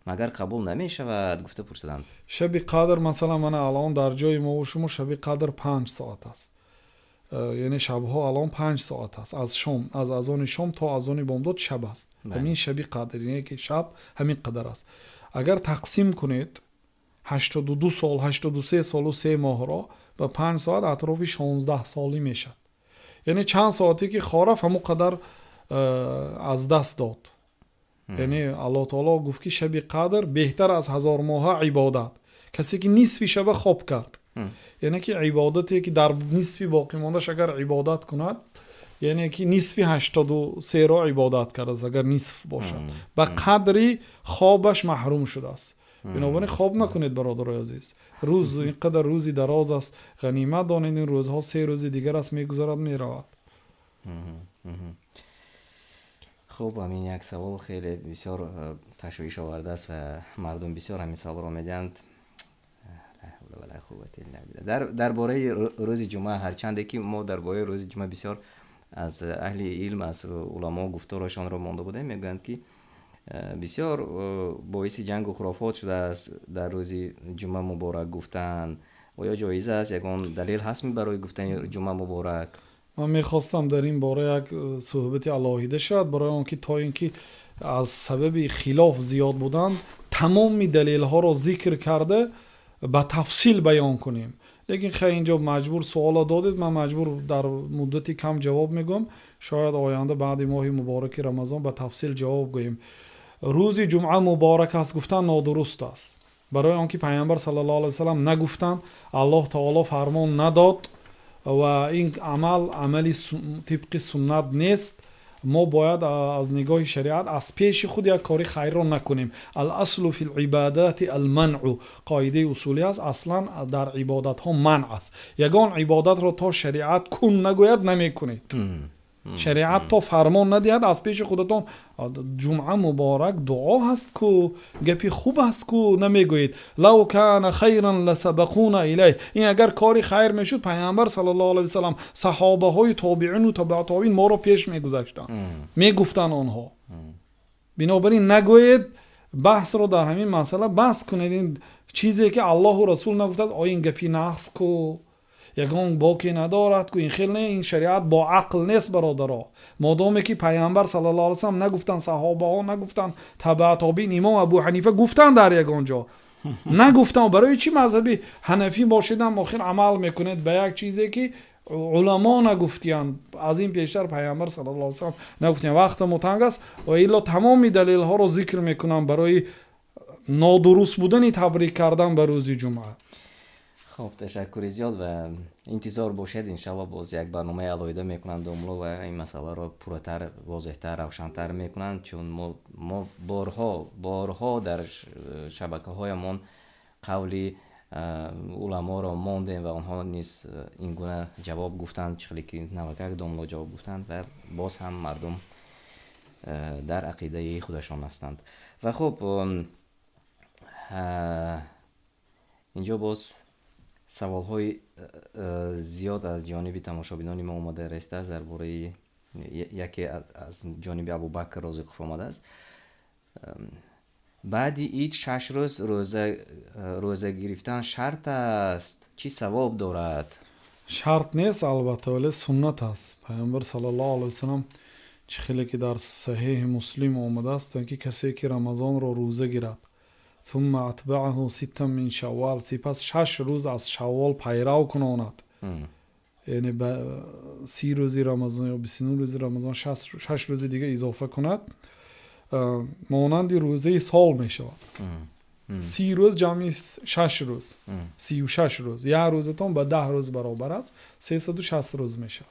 مگر قبول نمی شود؟ گفته پرسیدند شب قدر مثلا من الان در جای ما و شما شب قدر 5 ساعت است. یعنی شبها الان 5 ساعت است، از شام، از اذان شام تا اذان بامداد شب است. همین شبی قدر، یعنی که شب همین قدر است. اگر تقسیم کنید 82 سال، 83 سال و 3 ماه را به 5 ساعت، اطراف 16 سالی میشد. یعنی چند ساعتی که خارف همون قدر از دست داد. یعنی الله تعالی گفت که شب قدر بهتر از 1000 ماه عبادت. کسی که نصف شب خواب کرد، یعنی که عبادتی که در نصف باقی ماندهش اگر عبادت کند، یعنی که نصف 83 را عبادت کرده اگر نصف باشد، به قدری خوابش محروم شده است. بنابراین خواب نکنید برادرای عزیز. روز اینقدر روزی دراز است، غنیمت دانید این روزها 3 روز دیگر است میگذرد میرود. خب همین یک سوال خیلی بسیار تشویش آورده است و مردم بسیار همین سوال را میدهند. درباره روز جمعه، هرچند که ما درباره روز جمعه بسیار از اهل علم، از علما گفتارشان را مانده بودیم، میگویند که بسیار باعث جنگ و خرافات شده است در روز جمعه مبارک گفتن. آیا جایز است؟ یگان دلیل هست برای گفتن جمعه مبارک؟ من میخواستم در این باره یک صحبت علاهیده شد، برای آنکه تا اینکه از سبب خلاف زیاد بودن تمام دلیل ها را ذکر کرده به تفصیل بیان کنیم. لیکن خیلی اینجا مجبور سوال دادید، من مجبور در مدتی کم جواب میگم. شاید آینده بعد ماه مبارک رمضان به تفصیل جواب گوییم. روز جمعه مبارک است گفتن نادرست است، برای آنکه پیامبر صلی الله علیه و سلم نگفتن، الله تعالی فرمان نداد و این عملی طبق سنت نیست. ما باید از نگاه شریعت از پیش خود یک کاری خیر را نکنیم. الاصل فی العبادات المنع، قاعده اصولی است، اصلا در عبادت ها منع است. یگان عبادت را تا شریعت کن نگوید نمی کنید. شریعت تا فرمان ندهد از پیش خودتان جمعه مبارک دعا هست کو، گپی خوب هست کو نمیگویید. لو کان خیرا لسبقونا الیه. این اگر کاری خیر میشد پیامبر صلی الله علیه و سلم، صحابه های تابعین و تبع تابعین ما رو پیش میگذاشتن، میگفتن آنها. بنابراین نگویید، بحث رو در همین مسئله بحث کنید. این چیزی که الله و رسول نگفتند آیا این گپی نقص کو، یگان باکی ندارد که این خیلی نه، این شریعت با عقل نیست برادرها. مادامی که پیامبر صلی الله علیه و سلم نگفتن، صحابه ها نگفتن، تبع تابعین، امام ابو حنیفه گفتن در یگان جا نگفتن. برای چی مذهبی حنفی باشیدن آخر عمل میکنید به یک چیزی که علما نگفتیان، از این پیشتر پیامبر صلی الله علیه و سلم نگفتیان. وقت متنگ است و الا تمام دلیل ها رو ذکر میکنم برای نادرست بودن تبریک کردن به روز جمعه. خب تشکر زیاد و انتظار باشد انشالله باز یک برنامه علایده میکنند دوملو و این مسئله را پرتر، واضحتر، روشنتر میکنند، چون ما بارها در شبکه هایمان قولی علما را ماندیم و آنها نیز این گونه جواب گفتند، چخلی که نوکک دوملو جواب گفتند و باز هم مردم در عقیده خودشان هستند. و خب اینجا باز سوال های زیاد از جانب تماشابینان ما اومده رسیده است. درباره یکی از جانب ابوبکر رضی الله عنه است. بعد عید 6 روز روزه گرفتن شرط است؟ چی ثواب دارد؟ شرط نیست البته، ولی سنت است. پیامبر صلی الله علیه و سلم چه خیلی که در صحیح مسلم آمده است که کسی که رمضان را روزه گیرد ثم اتبعه 6 من شوال، سپس 6 روز از شوال پیرو کناند، یعنی 30 روز رمضان یا 29 روز رمضان 6 روز دیگه اضافه کند، مانند روزه سال می شود. 30 روز جمعی 6 روز، 36 روز. یک روزتون با 10 روز برابر است، 360 روز می شود.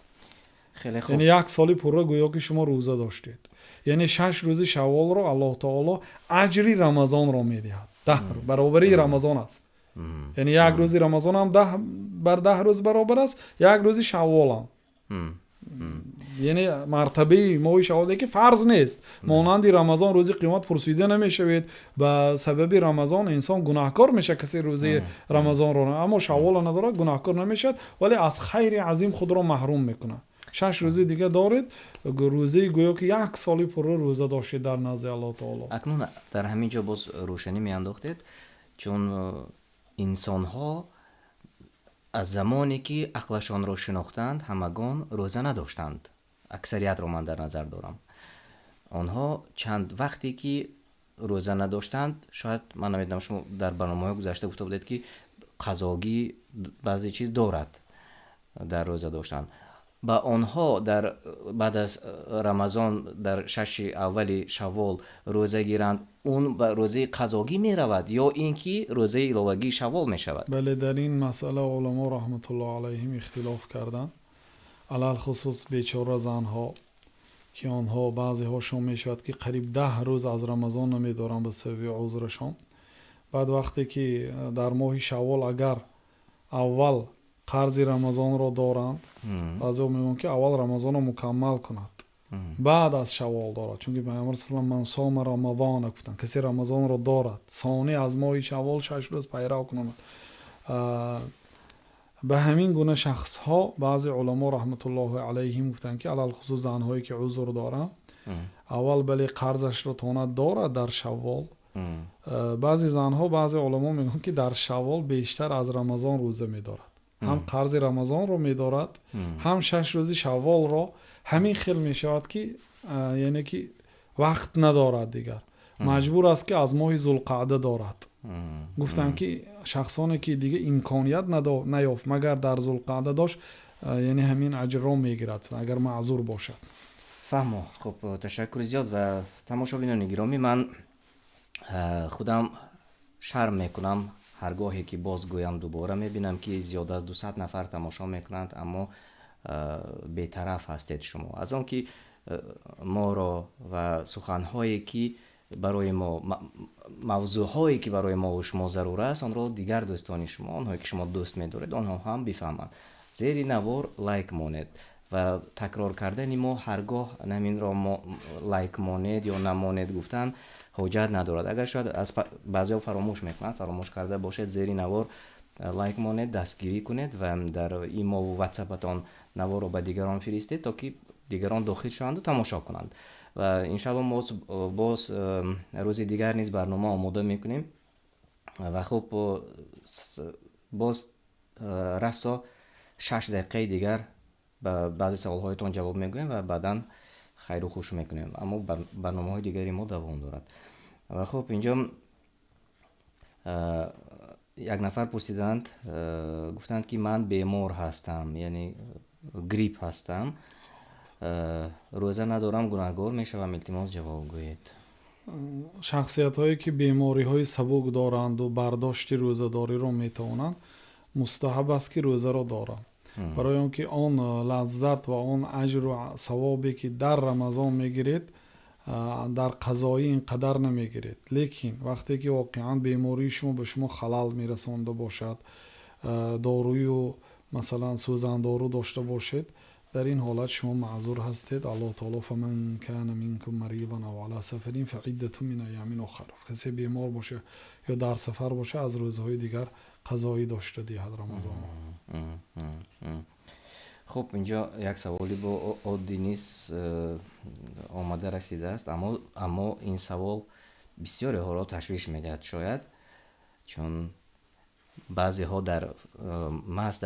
خیلی خوب. یعنی یک سالی پورا گویا که شما روزه داشتید. یعنی 6 روز شوال رو الله تعالی اجری رمضان رو میدهد. 10 برابری رمضان است. یعنی یک روز رمضان هم 10 بر 10 روز برابر است، یک روز شوال هم. یعنی مرتبه ماه شوال که فرض نیست. مانند رمضان روزی قیامت پرسیده نمیشوید، به سبب رمضان انسان گناهکار میشه کسی روزی رمضان رو، اما شوال نداره گناهکار نمیشد، ولی از خیر عظیم خود رو محروم میکنه. 6 روزه دیگه دارید، روزه گویا که 1 سالی پر روزه داشتید در نزد الله تعالی. اکنون در همین جا باز روشنی میانداختید، چون انسان ها از زمانی که عقلشان را شناختند همگان روزه نداشتند. اکثریت رو من در نظر دارم. آنها چند وقتی که روزه نداشتند، شاید من نمیدونم شما در برنامه‌های گذشته گفته بودید که قضاگی بعضی چیز دارد در روزه داشتن. با آنها در بعد از رمضان در 6 اول شوال روزه گیرند، اون به روزه قضاگی می رود یا اینکه روزه الهگی شوال می شود؟ بله، در این مسئله علما رحمت الله علیهم اختلاف کردند. علل خصوص بیچاره زنها که آنها بعضی هاشون می شود که قریب 10 روز از رمضان نمی دارن به سبب عذرشان. بعد وقتی که در ماه شوال اگر اول قرض رمضان رو دارند، بعضی ها میگن که اول رمضان رو مکمل کند بعد از شوال دارد، چون که پیامبر صلی الله علیه و آله من صام رمضان گفتن کسی رمضان رو دارد ثانی از ماه شوال 6 روز پیرو کند. به همین گونه شخص ها بعضی علما رحمت الله علیهم گفتن که علل خصوص زنهایی که عذر دارن اول بلی قرضش رو تاند دارد در شوال. بعضی زنها بعضی علما میگن که در شوال بیشتر از رمضان روزه میدارد، هم قرض رمضان رو میدارد هم 6 روزی شوال رو. همین خیل میشود که یعنی که وقت ندارد دیگر، مجبور است که از ماه ذوالقعده دارد. گفتن که شخصانی که دیگه امکانیت نیافت مگر در ذوالقعده داشت، یعنی همین اجر رو میگیرد اگر معذور باشد. فهمو. خب تشکر زیاد. و تماشاگران گرامی، من خودم شرم میکنم هرگاهی که باز گویم دوباره میبینم که زیاد از 200 نفر تماشا میکنند، اما بی‌طرف هستید شما از آن که ما را و سخنهایی که برای ما، موضوعهایی که برای ما و شما ضرور است، آن را دیگر دوستان شما، آنهایی که شما دوست می‌دارید، آنها هم بفهمند. زیر نوار لایک مانید و تکرار کردن ما هرگاه نمین را ما لایک مانید یا نمانید گفتن حجت ندارد. اگر شاید از بعضی‌ها فراموش میکنند، فراموش کرده باشید زیر نوار لایک مانید، دستگیری کنید و در ایما و واتساپتان نوار را به دیگران فرستید تا که دیگران داخل شوند و تماشا کنند. و انشاءالله ما باز روز دیگر نیز برنامه آماده میکنیم و خب باز رسا 6 دقیقه دیگر به بعضی سوال هایتون جواب میگویم و بعدا خیر و خوش میکنیم، اما برنامه های دیگری ما دوام دارد. و خب اینجا یک نفر پرسیدند، گفتند که من بیمار هستم، یعنی گریپ هستم، روزه ندارم، گناهگار میشوم؟ التماس جواب گویید. شخصیت هایی که بیماری های سبک دارند و برداشت روزه داری رو میتوانند، مستحب است که روزه رو دارند، برای اینکه آن لذت و آن اجر و ثوابی که در رمضان میگیرید در قضایی اینقدر نمیگیرید. لیکن وقتی که واقعا بیماری شما به شما خلل میرسونده باشد، دارویی و مثلا سوزن دارو داشته باشید، در این حالت شما معذور هستید. الله تعالی فمن کان منکم مریضا او علی سفر فعدة من ایام اخر، کسی بیمار باشه یا در سفر باشه از روزهای دیگر قضایی داشته دهد رمضان. خب اینجا یک سوالی با عادی نیست آمده رسیده است، اما این سوال بسیاری ها را تشویش میدهد، شاید چون بعضی ها در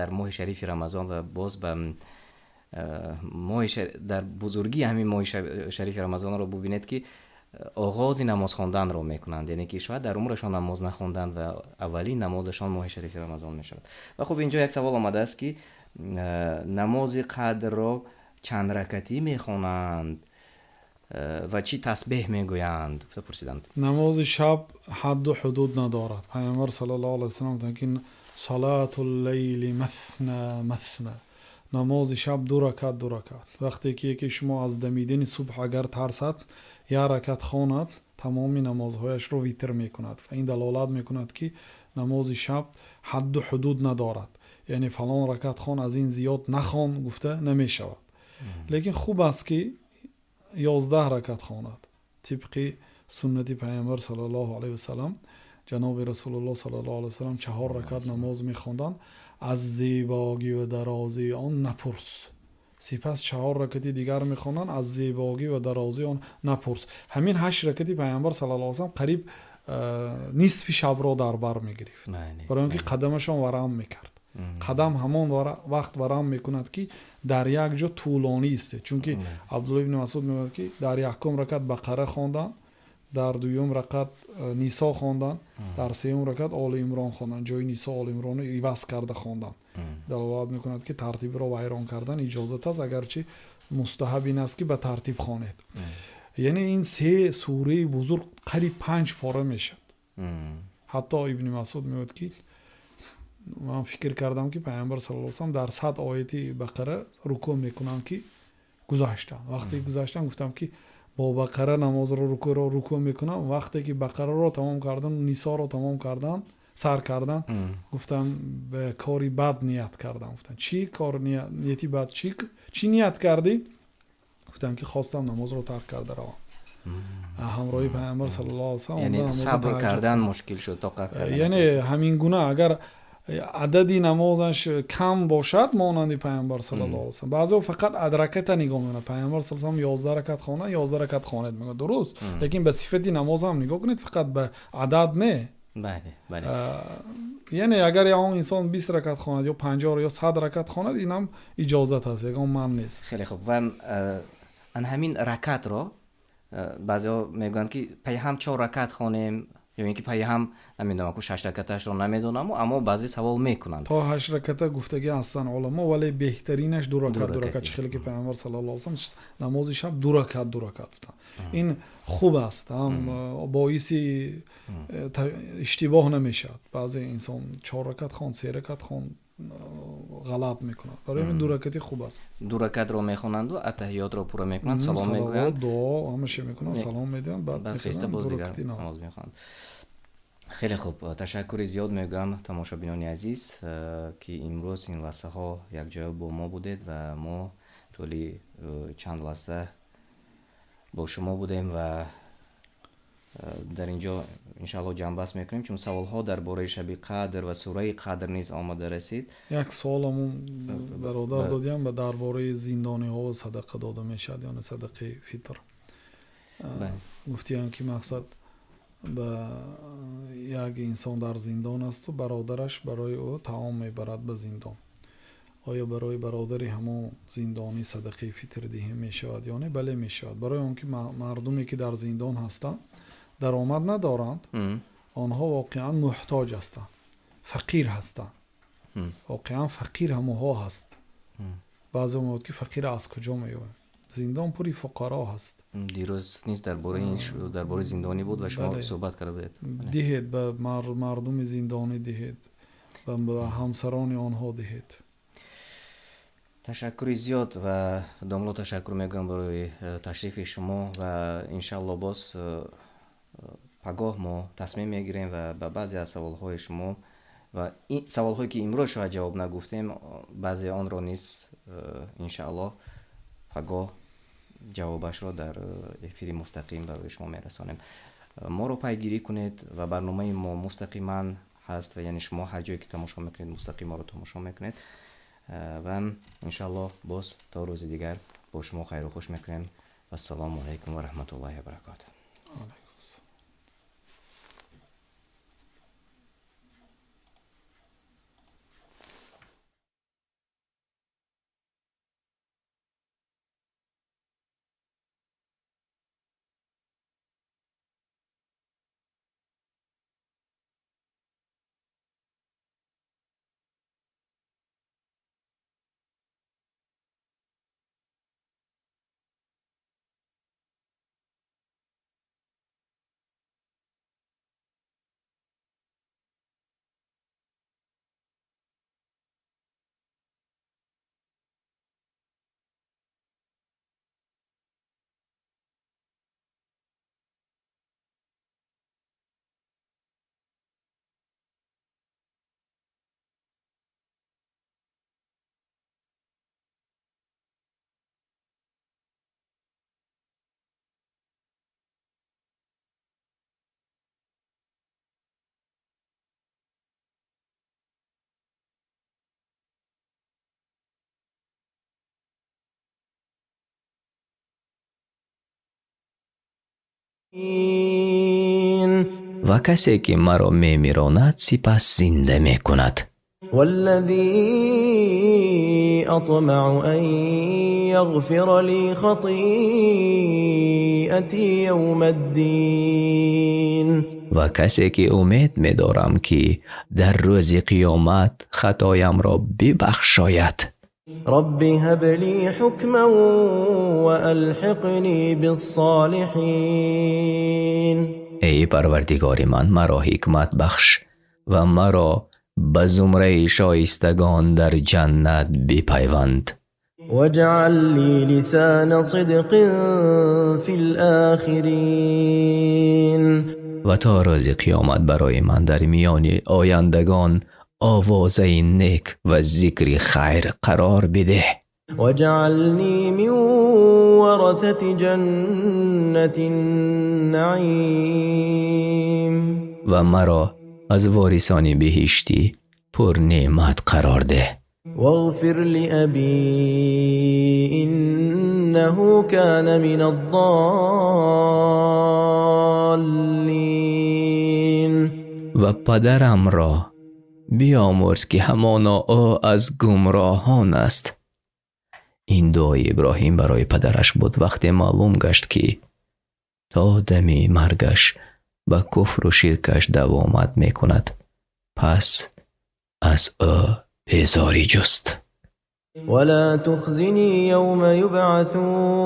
ماه شریف رمضان و باز به در بزرگی همین ماه شریف رمضان را ببینید که آغاز نماز خواندن را میکنند، یعنی که شاید در عمرشان نماز نخواندند و اولین نمازشان ماه شریف رمضان میشود. و خب اینجا یک سوال آمده است که نماز قدر را چند رکعتی میخوانند و چی تسبیح میگویند؟ پرسیدند. نماز شب حد و حدود ندارد. پیامبر صلی الله علیه و سلم گفتند که صلات اللیل مثنی مثنی، نماز شب 2 رکعت 2 رکعت. وقتی که شما از دمیدن صبح اگر ترسد یا رکعت خواند، تمام نمازهایش رو ویتر میکند. این دلالت میکند که نماز شب حد و حدود ندارد، یعنی فلان رکعت خوان از این زیاد نخوان گفته نمیشود. لیکن خوب است که 11 رکعت خواند، طبق سنت پیامبر صلی الله علیه و سلم. جناب رسول الله صلی الله علیه و سلم 4 رکعت نماز میخواندند، از زیبایی و درازی آن نپرس. سپس 4 رکعتی دیگر میخواندند، از زیبایی و درازی آن نپرس. همین 8 رکعتی پیامبر صلی الله علیه و سلم قریب نصف شب را در بر میگرفت، برای اینکه قدمشان ورم میکرد. қадам ҳамон вақт барам мекунад ки дар як ҷо тӯлонӣ истед. Чунки Абдулло ибн Масъуд мегӯяд ки дар якум ракат Бақара хондан, дар дуюм ракат Нисо хондан, дар сеюм ракат Оли Имрон хондан. Ҷои Нисо Оли Имронро иваз карда хондан. далолат мекунад ки тартибро вайрон кардан иҷозат аст, агарчи мустаҳаб ин аст ки ба тартиб хонед. яъне ин се сураи бузург қариб 5 пора мешавад. ҳатто Ибн Масъуд мегӯяд ки ман фикр кардам ки пайғамбар саллаллоҳу алайҳи ва саллам дар 100 ояти Бақара рукӯъ мекунанд ки гузаштанд. вақте гузаштанд гуфтам ки бо Бақара намозро рукӯъ мекунам, вақте ки Бақараро тамом кардан, Нисоро тамом кардан, сар кардан, гуфтам ба кори бад ният кардам. гуфтам чӣ кор нияти бад, чӣ ният кардӣ? гуфтам ки хостам намозро тарк карда равам. ҳамроҳи пайғамбар саллаллоҳу алайҳи ва саллам, яъне сабр кардан мушкил шуд, тоқат кардан. яъне ҳамин гуна агар адади намозаш кам бошад монанди пайғамбар саллаллоҳу алайҳи ва саллам, баъзеҳо фақат адраката нигоҳ мекунад. пайғамбар саллаллоҳу алайҳи ва саллам 11 ракат хонад, 11 ракат хонед мегӯяд, дуруст, лекин ба сифати намоз ҳам нигоҳ кунед, фақат ба адад не. бале бале. яъне агар ягон инсон 20 ракат хонад ё 50 ё 100 ракат хонад, инам иҷозат аст, ягон ман нест. хеле хуб. ва ан ҳамин ракатро баъзеҳо мегӯянд ки пайҳам 4 ракат хонем, ё ин ки пайҳам намедонам ку 6 ракаташро намедонам, аммо баъзе савол мекунанд. то 8 раката гуфтаги ҳастанд уламо, вале беҳтаринаш 2 ракат. чӣ хеле ки пайғамбар саллаллоҳу алайҳи ва саллам намози шаб 2 ракат гуфтанд. ин хуб аст, ҳам боиси иштибоҳ намешавад. баъзе инсон 4 ракат хон, 3 ракат хон ғалат мекунад. барои ҳамин 2 ракати хуб аст. 2 ракатро мехонанду атаҳиётро пура мекунанд, салом мегӯянд, дуо ҳамаша мекунанд, салом медиҳанд, баъд хиста боз дигар намоз мехонанд. хеле хуб, ташаккури зиёд мегӯям тамошобинони азиз ки имрӯз ин лаҳзаҳо якҷоя бо мо будед ва мо тӯли чанд лаҳза бо шумо будем ва дар ин ҷо иншааллоҳ ҷамъбаст мекунем, чун саволҳо дар бораи шаби қадр ва сураи қадр низ омада расид. як суоламон бародар додиам ба дар бораи зиндониҳо садақа дода мешавад, яъне садақаи фитр. гуфтиам ки мақсад ба як инсон дар зиндон асту бародараш барои ӯ таом мебарад ба зиндон. оё барои бародари ҳамон зиндонӣ садақаи фитр диҳем мешавад ё не? бале мешавад. барои он ки мардуме ки дар зиндон ҳастанд, даромад надоранд, онҳо воқеан муҳтоҷ ҳастанд, фақир ҳастанд. воқеан фақир ҳамоҳо ҳаст. баъзе мегӯяд ки фақир аз куҷо меёяд? зиндон пури фуқаро ҳаст. дирӯз низ дар бораи зиндонӣ буд ва шумо суҳбат карда будед. диҳед ба мардуми зиндонӣ, диҳед ба ҳамсарони онҳо диҳед. ташаккури зиёд ва домло ташаккур мегӯям барои ташрифи шумо ва иншааллоҳ боз пагоҳ мо тасмим мегирем ва ба баъзе аз саволҳои шумо ва саволҳое ки имрӯз шояд ҷавоб нагуфтем, баъзе онро низ иншааллоҳ пагоҳ ҷавобашро дар эфири мустақим барои шумо мерасонем. моро пайгирӣ кунед ва барномаи мо мустақиман ҳаст ва яъне шумо ҳар ҷое ки тамошо мекунед мустақим моро тамошо мекунед ва иншааллоҳ боз то рӯзи дигар бо шумо хайру хуш мекунем. ассалому алайкум ва раҳматуллоҳи ва баракатуҳ. و کسی که مرا میمیراند سپس زنده میکند. والذي أطمع أن يغفر لي خطيئتي يوم الدين. و کسی که امید می دارم که در روز قیامت خطایم را ببخشاید. رب هب لي حكما وألحقني بالصالحين. ای پروردگار من، مرا حکمت بخش و مرا به زمره شایستگان در جنت بپیوند. واجعل لي لسان صدق في الآخرين. و تا روز قیامت برای من در میان آیندگان آوازه نیک و ذکر خیر قرار بده. واجعلني من ورثة جنة النعيم. و مرا از وارثان بهشتی پر نعمت قرار ده. واغفر لأبي إنه كان من الضالين. و پدرم را بیامرز که همانا او از گمراهان است. این دعای ابراهیم برای پدرش بود وقتی معلوم گشت که تا دم مرگش به کفر و شرکش دوامت می کند. پس از او بیزاری جست. ولا تخزنی یوم یبعثون.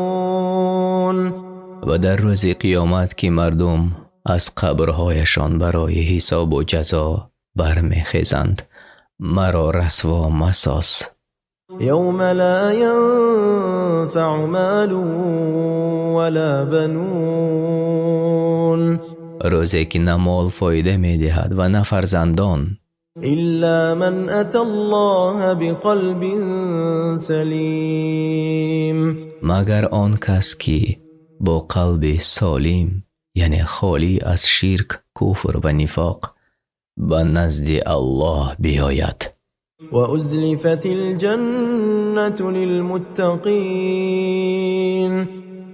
و در روز قیامت که مردم از قبرهایشان برای حساب و جزا برمیخیزند، مرا رسوا مساز. یوم لا ینفع مال ولا بنون. روزی که نه مال فایده میدهد و نه فرزندان، الا من اتى الله بقلب سلیم. مگر آن کس که با قلب سالم، یعنی خالی از شرک، کفر و نفاق، به نزد الله بیاید. و ازلفت الجنة للمتقین.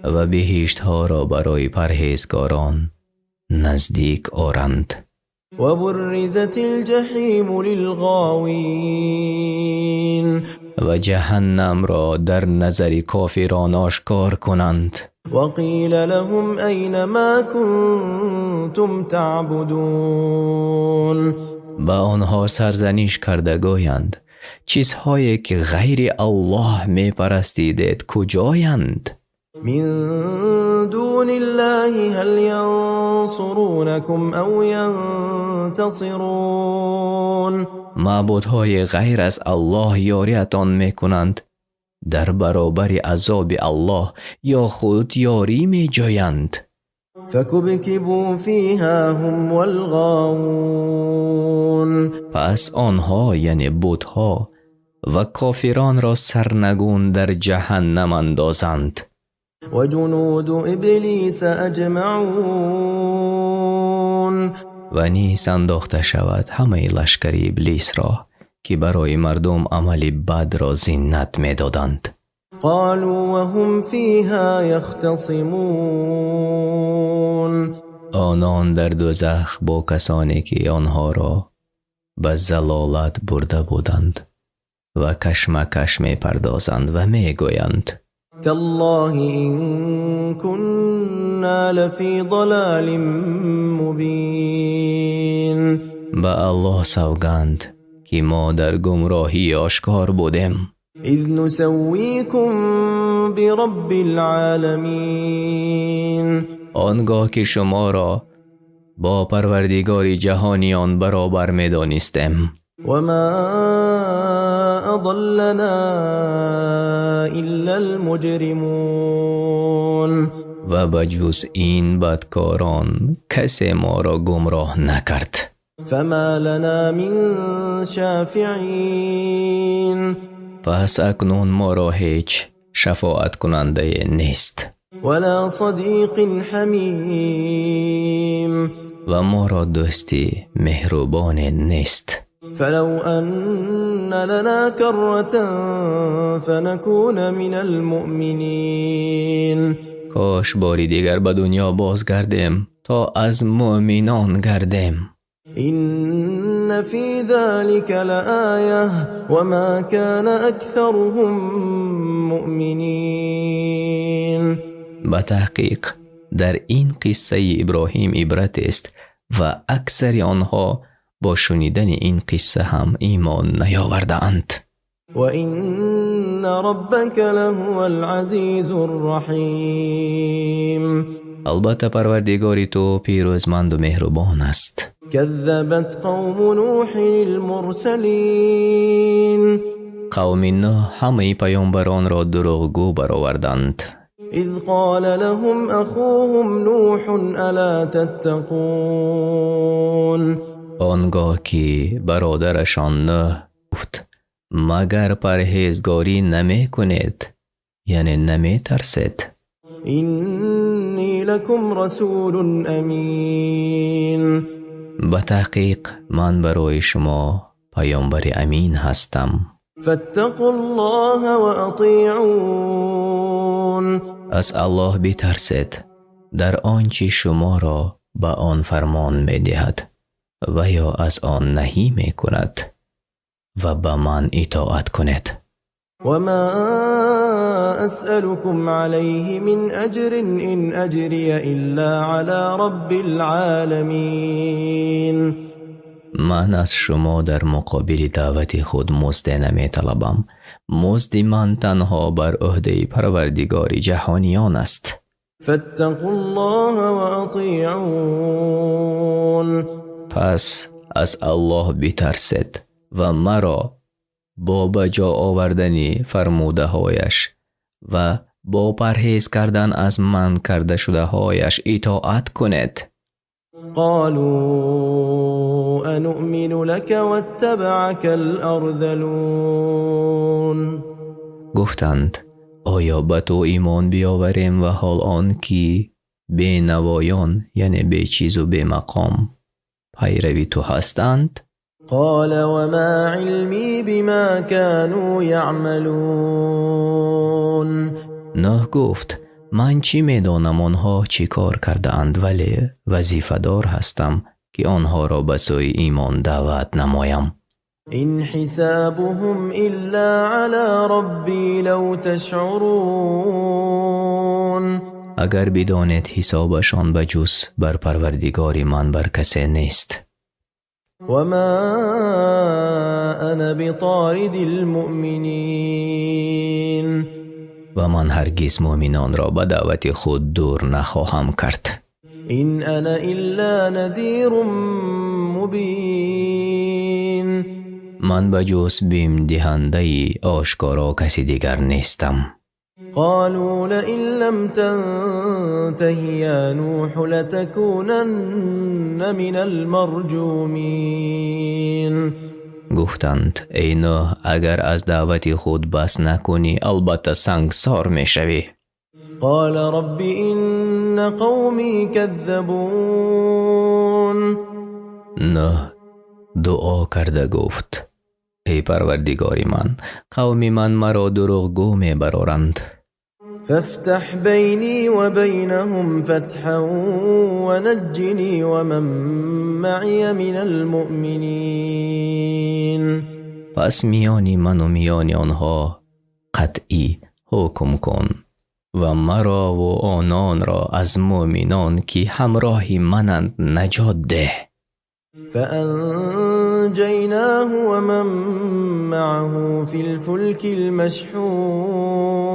و بهشت ها را برای پرهیزگاران نزدیک آرند. و برزت الجحیم للغاوین. و جهنم را در نظر کافران آشکار کنند. و قیل لهم این ما کنتم تعبدون. با آنها سرزنش کرده گویند چیزهایی که غیر الله می پرستیدید کجایند؟ من دون الله هل ینصرونکم او ینتصرون. معبودهای غیر از الله یاریتان می کنند در برابر عذاب الله یا خود یاری می جویند. فکبکبوا فیها هم والغاوون. پس آنها یعنی بتها و کافران را سرنگون در جهنم اندازند. و جنود ابلیس اجمعون. و نیز انداخته شود همه لشکر ابلیس را که برای مردم عمل بد را زینت می دادند. قالوا وهم فيها يختصمون. آنان در دوزخ با کسانی که آنها را به ضلالت برده بودند و کشمکش می پردازند و می گویند تالله إن كنا لفی ضلال مبین. به الله سوگند که ما در گمراهی آشکار بودیم. اذ نسویکم برب العالمین. آنگاه که شما را با پروردگار جهانیان برابر می دانستیم. و ما اضلنا الا المجرمون. و بجز این بدکاران کسی ما را گمراه نکرد. فما لنا من شافعین. پس اکنون ما را هیچ شفاعت کننده نیست. ولا صدیق حمیم. و ما را دوستی مهربان نیست. فلو ان لنا کرة فنكون من المؤمنین. کاش باری دیگر به دنیا بازگردیم تا از مؤمنان گردیم. إن في ذلك لآية وما كان أكثرهم مؤمنين. با تحقیق در این قصه ابراهیم عبرت است و اکثر آنها با شنیدن این قصه هم ایمان نیاوردند. وإن ربك لهو العزيز الرحيم. البته پروردگار تو پیروزمند و مهربان است. كذبت قوم نوح المرسلين. قوم نوح همه پیامبران را دروغگو برآوردند. إذ قال لهم أخوهم نوح ألا تتقون. آنگاه که برادرشان نوح گفت مگر پرهیزگاری نمی کنید، یعنی نمی ترسید. إني لكم رسول أمين. به تحقیق من برای شما پیامبر امین هستم. فاتقوا الله وأطيعون. از الله بترسید در آنچه شما را به آن فرمان می دهد و یا از آن نهی می کند و به من اطاعت کنید. وما أسألكم عليه من أجر إن أجري إلا على رب العالمين. من از شما در مقابل دعوت خود مزد نمی طلبم. مزد من تنها بر عهده پروردگار جهانیان است. فاتقوا الله وأطيعون. پس از الله بترسید و مرا با بجا آوردن فرموده هایش و با پرهیز کردن از من کرده شده هایش اطاعت کنید. قالوا أنؤمن لك واتبعك الأرذلون. گفتند آیا به تو ایمان بیاوریم و حال آن که بی نوایان یعنی بی چیز و بی مقام پیروی تو هستند؟ قال وما علمي بما كانوا يعملون. نوح گفت من چی میدانم آنها چی کار کرده اند، ولی وظیفه دار هستم که آنها را به سوی ایمان دعوت نمایم. إن حسابهم إلا على ربي لو تشعرون. اگر بدانید حسابشان به جز بر پروردگار من بر کسی نیست. وما أنا بطارد المؤمنين. و من هرگز مؤمنان را به دعوت خود دور نخواهم کرد. إن أنا إلا نذير مبين. من به جز بیم دهنده آشکارا کسی دیگر نیستم. قالوا لئن لم تنته يا نوح لتكونن من المرجومين. گفتند ای نوح اگر از دعوت خود بس نکنی البته سنگسار می شوی. قال رب إن قومي كذبون. نوح دعا کرده گفت ای پروردگار من قوم من مرا دروغگو می برآورند. فافتح بيني وبينهم فتحا ونجني ومن معي من المؤمنين. پس میانی من و میانی آنها قطعی حکم کن و مرا و آنان را از مؤمنان که همراه منند نجات ده. فأنجيناه ومن معه في الفلك المشحون.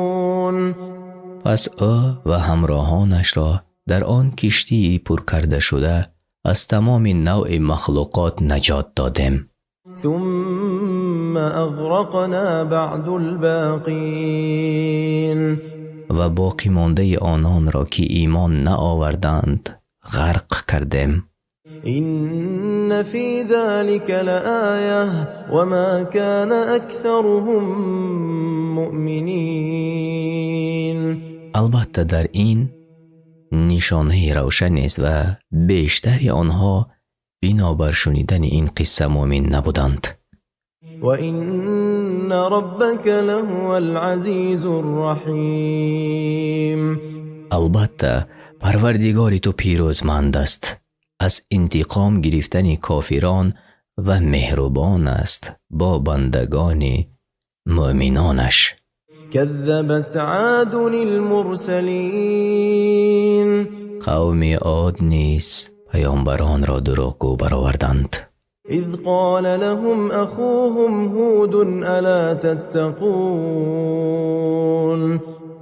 پس او و همراهانش را در آن کشتی پر کرده شده از تمام نوع مخلوقات نجات دادیم. ثم أغرقنا بعد الباقين. و باقی مانده آنان را که ایمان نآوردند غرق کردیم. إن في ذلك لآية وما كان أكثرهم مؤمنين. البته در این نشانه روشن است و بیشتر آنها بنابر شنیدن این قصه مؤمن نبودند. وإن ربك لهو العزيز الرحيم. البته پروردگار تو پیروزمند است از انتقام گرفتن کافران و مهربان است با بندگان مؤمنانش. كذبت عاد المرسلين قوم عاد نیز پیامبران را دروغگو برآوردند. إذ قال لهم أخوهم هود ألا تتقون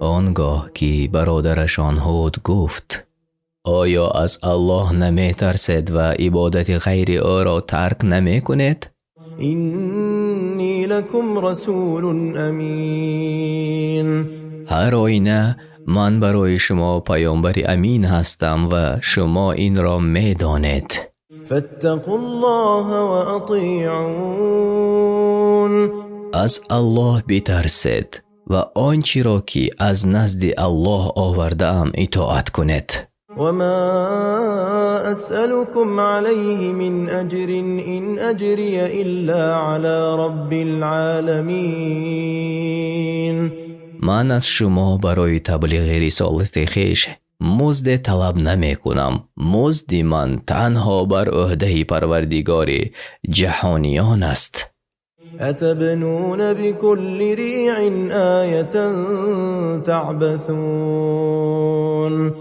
آنگاه که برادرشان هود گفت آیا از الله نمی ترسید و عبادت غیر او را ترک نمی کنید؟ إني لكم رسول أمين هر آینه من برای شما پیامبر امین هستم و شما این را می دانید. فاتقوا الله وأطيعون از الله بترسید و آنچه را که از نزد الله آورده‌ام اطاعت کنید. وما أسألكم عليه من أجر إن أجري إلا على رب العالمين من از شما برای تبلیغ رسالت خویش مزد طلب نمی کنم. مزد من تنها بر عهده پروردگار جهانیان است. أتبنون بكل ريع آية تعبثون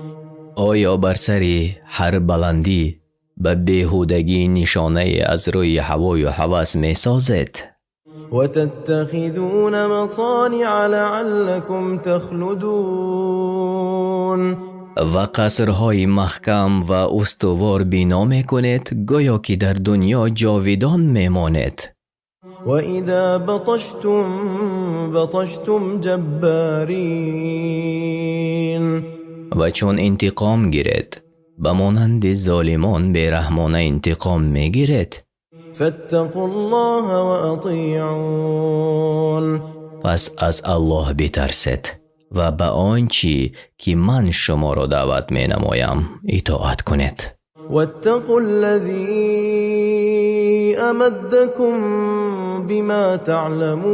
آیا بر سر هر بلندی به بیهودگی نشانه از روی هوای و هوس می سازد؟ وتتخذون مصانع لعلكم تخلدون و قصرهای محکم و استوار بنا می کنید گویا که در دنیا جاویدان می ماند. وإذا بطشتم جبارين و چون انتقام گیرد به مانند ظالمان بیرحمانه انتقام می گیرد. فاتقوا الله وأطيعون پس از الله بترسید و به آنچه که من شما را دعوت می نمایم اطاعت کنید. واتقوا الذي أمدكم بما تعلمون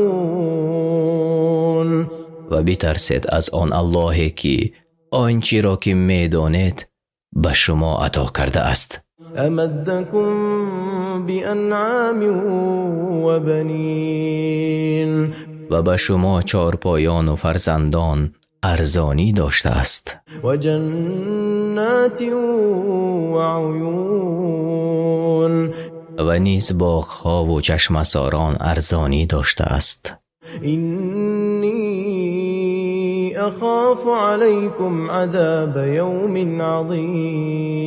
و بترسید از آن الله که آنچه را که می دانید به شما عطا کرده است. أمدكم بأنعام وبنين و به شما چارپایان و فرزندان ارزانی داشته است. وجنات وعيون و نیز باغ‌ها و چشمساران ارزانی داشته است. إني أخاف عليكم عذاب يوم عظيم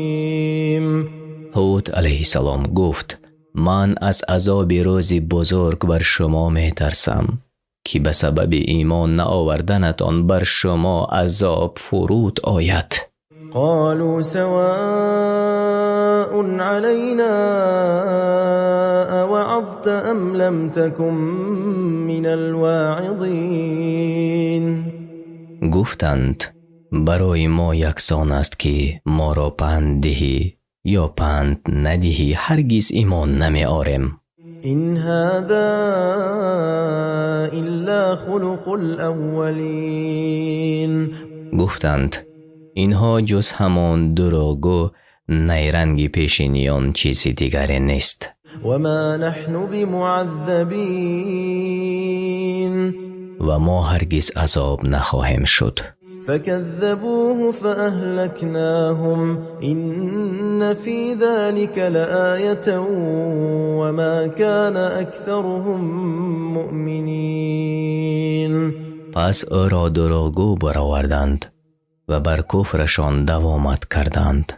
هود علیه السلام گفت من از عذاب روزی بزرگ بر شما می ترسم که به سبب ایمان نآوردنتان بر شما عذاب فرود آید. قالوا سواء علينا أوعظت أم لم تكن من الواعظين گفتند برای ما یکسان است که ما را پند دهی یا پند ندهی، هرگز ایمان نمی آریم. إن هذا إلا خلق الأولين گفتند اینها جز همان دروغگو نیرنگ پیشینیان چیزی دیگری نیست. وما نحن بمعذبين و ما هرگز عذاب نخواهیم شد. فكذبوه فأهلكناهم إن في ذلك لآية وما كان أكثرهم مؤمنين پس او را دروغگو برآوردند و بر کفرشان دوامت کردند.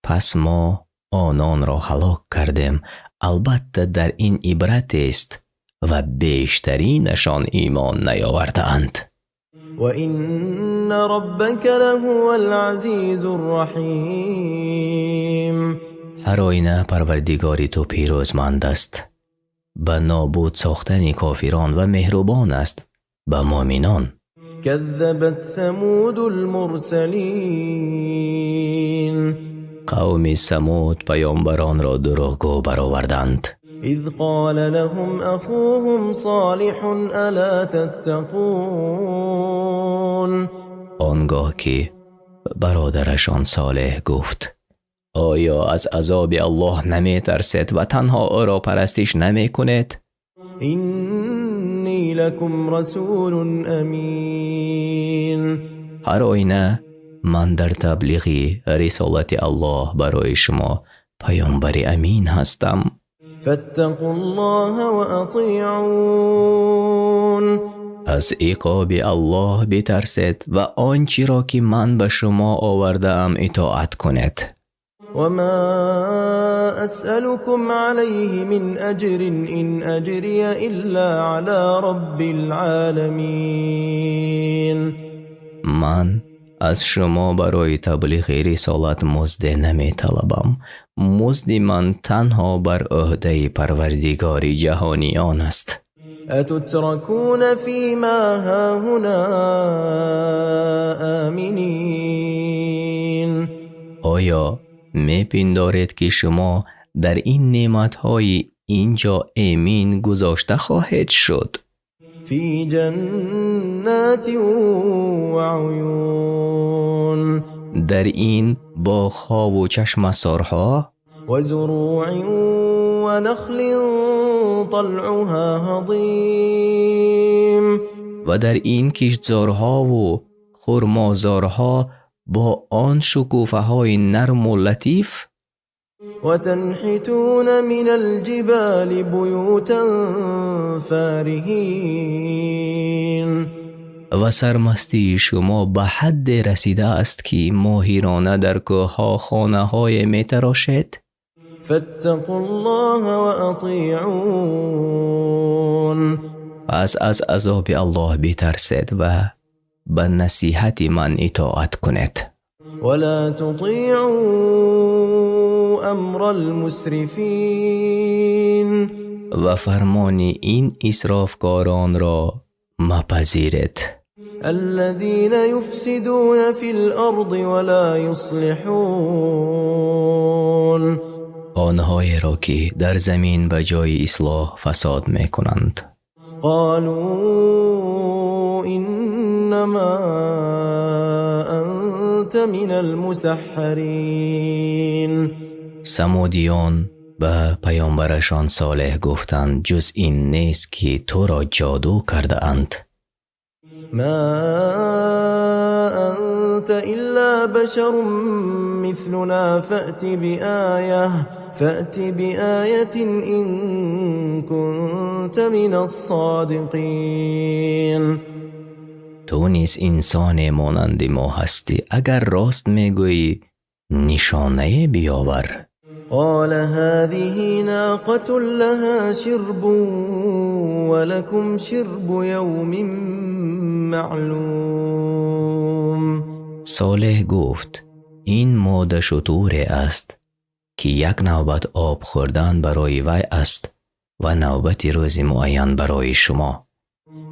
پس ما آنان را هلاک کردیم. البته در این عبرت است و بیشترینشان ایمان نیاوردند. وإن ربك لهو العزيز الرحيم هر آینه پروردگاری تو پیروزمند است، به نابود ساختن کافران و مهربان است به مؤمنان. كذبت ثمود المرسلين قوم ثمود پیامبران را دروغگو برآوردند. إذ قال لهم أخوهم صالح ألا تتقون آنگاه که برادرشان صالح گفت آیا از عذاب الله نمی ترسید و تنها او را پرستش نمی کنید؟ إني لكم رسول أمين. هر آینه من در تبلیغی رسالت الله برای شما پیامبر امین هستم. فاتقوا الله وأطيعون. از عقاب الله بترسید و آنچه را که من به شما آوردم اطاعت کنید. وما أسألكم عليه من أجر إن أجري إلا على رب العالمين. من از شما برای تبلیغ رسالت مزد نمی طلبم. مزد من تنها بر عهده پروردگار جهانیان است. أتتركون فيما هاهنا آمنين. آیا می پندارید که شما در این نعمتهای اینجا امین گذاشته خواهید شد؟ في جنات وعيون. در این باغ‌ها و چشمسارها وزروع ونخل طلعها هضيم. و در این کشتزارها و خرمازارها با آن شکوفه های نرم و لطیف. وتنحتون من الجبال بيوتا فارهين. و سرمستی شما به حد رسیده است که ماهرانه در کوه‌ها خانه‌های می‌تراشید. فاتقوا الله وأطيعون. پس از عذاب الله بترسید و به نصیحت من اطاعت کنید. ولا تطيعوا أمر المسرفين. و فرمان این اسرافکاران را مپذیرید. الذين يفسدون في الأرض ولا يصلحون. آنهایی را که در زمین به جای اصلاح فساد می کنند. قالوا إنما أنت من المسحرين. سمودیان به پیامبرشان صالح گفتند جز این نیست که تو را جادو کرده اند. ما أنت إلا بشر مثلنا فأت بآية إن كنت من الصادقين. تو نیز انسان مانند ما هستی، اگر راست میگویی نشانه بیاور. قال هذه ناقة لها شرب ولكم شرب يوم معلوم. صالح گفت این ماده شتوره است که یک نوبت آب خوردن برای وی است و نوبت روز معین برای شما.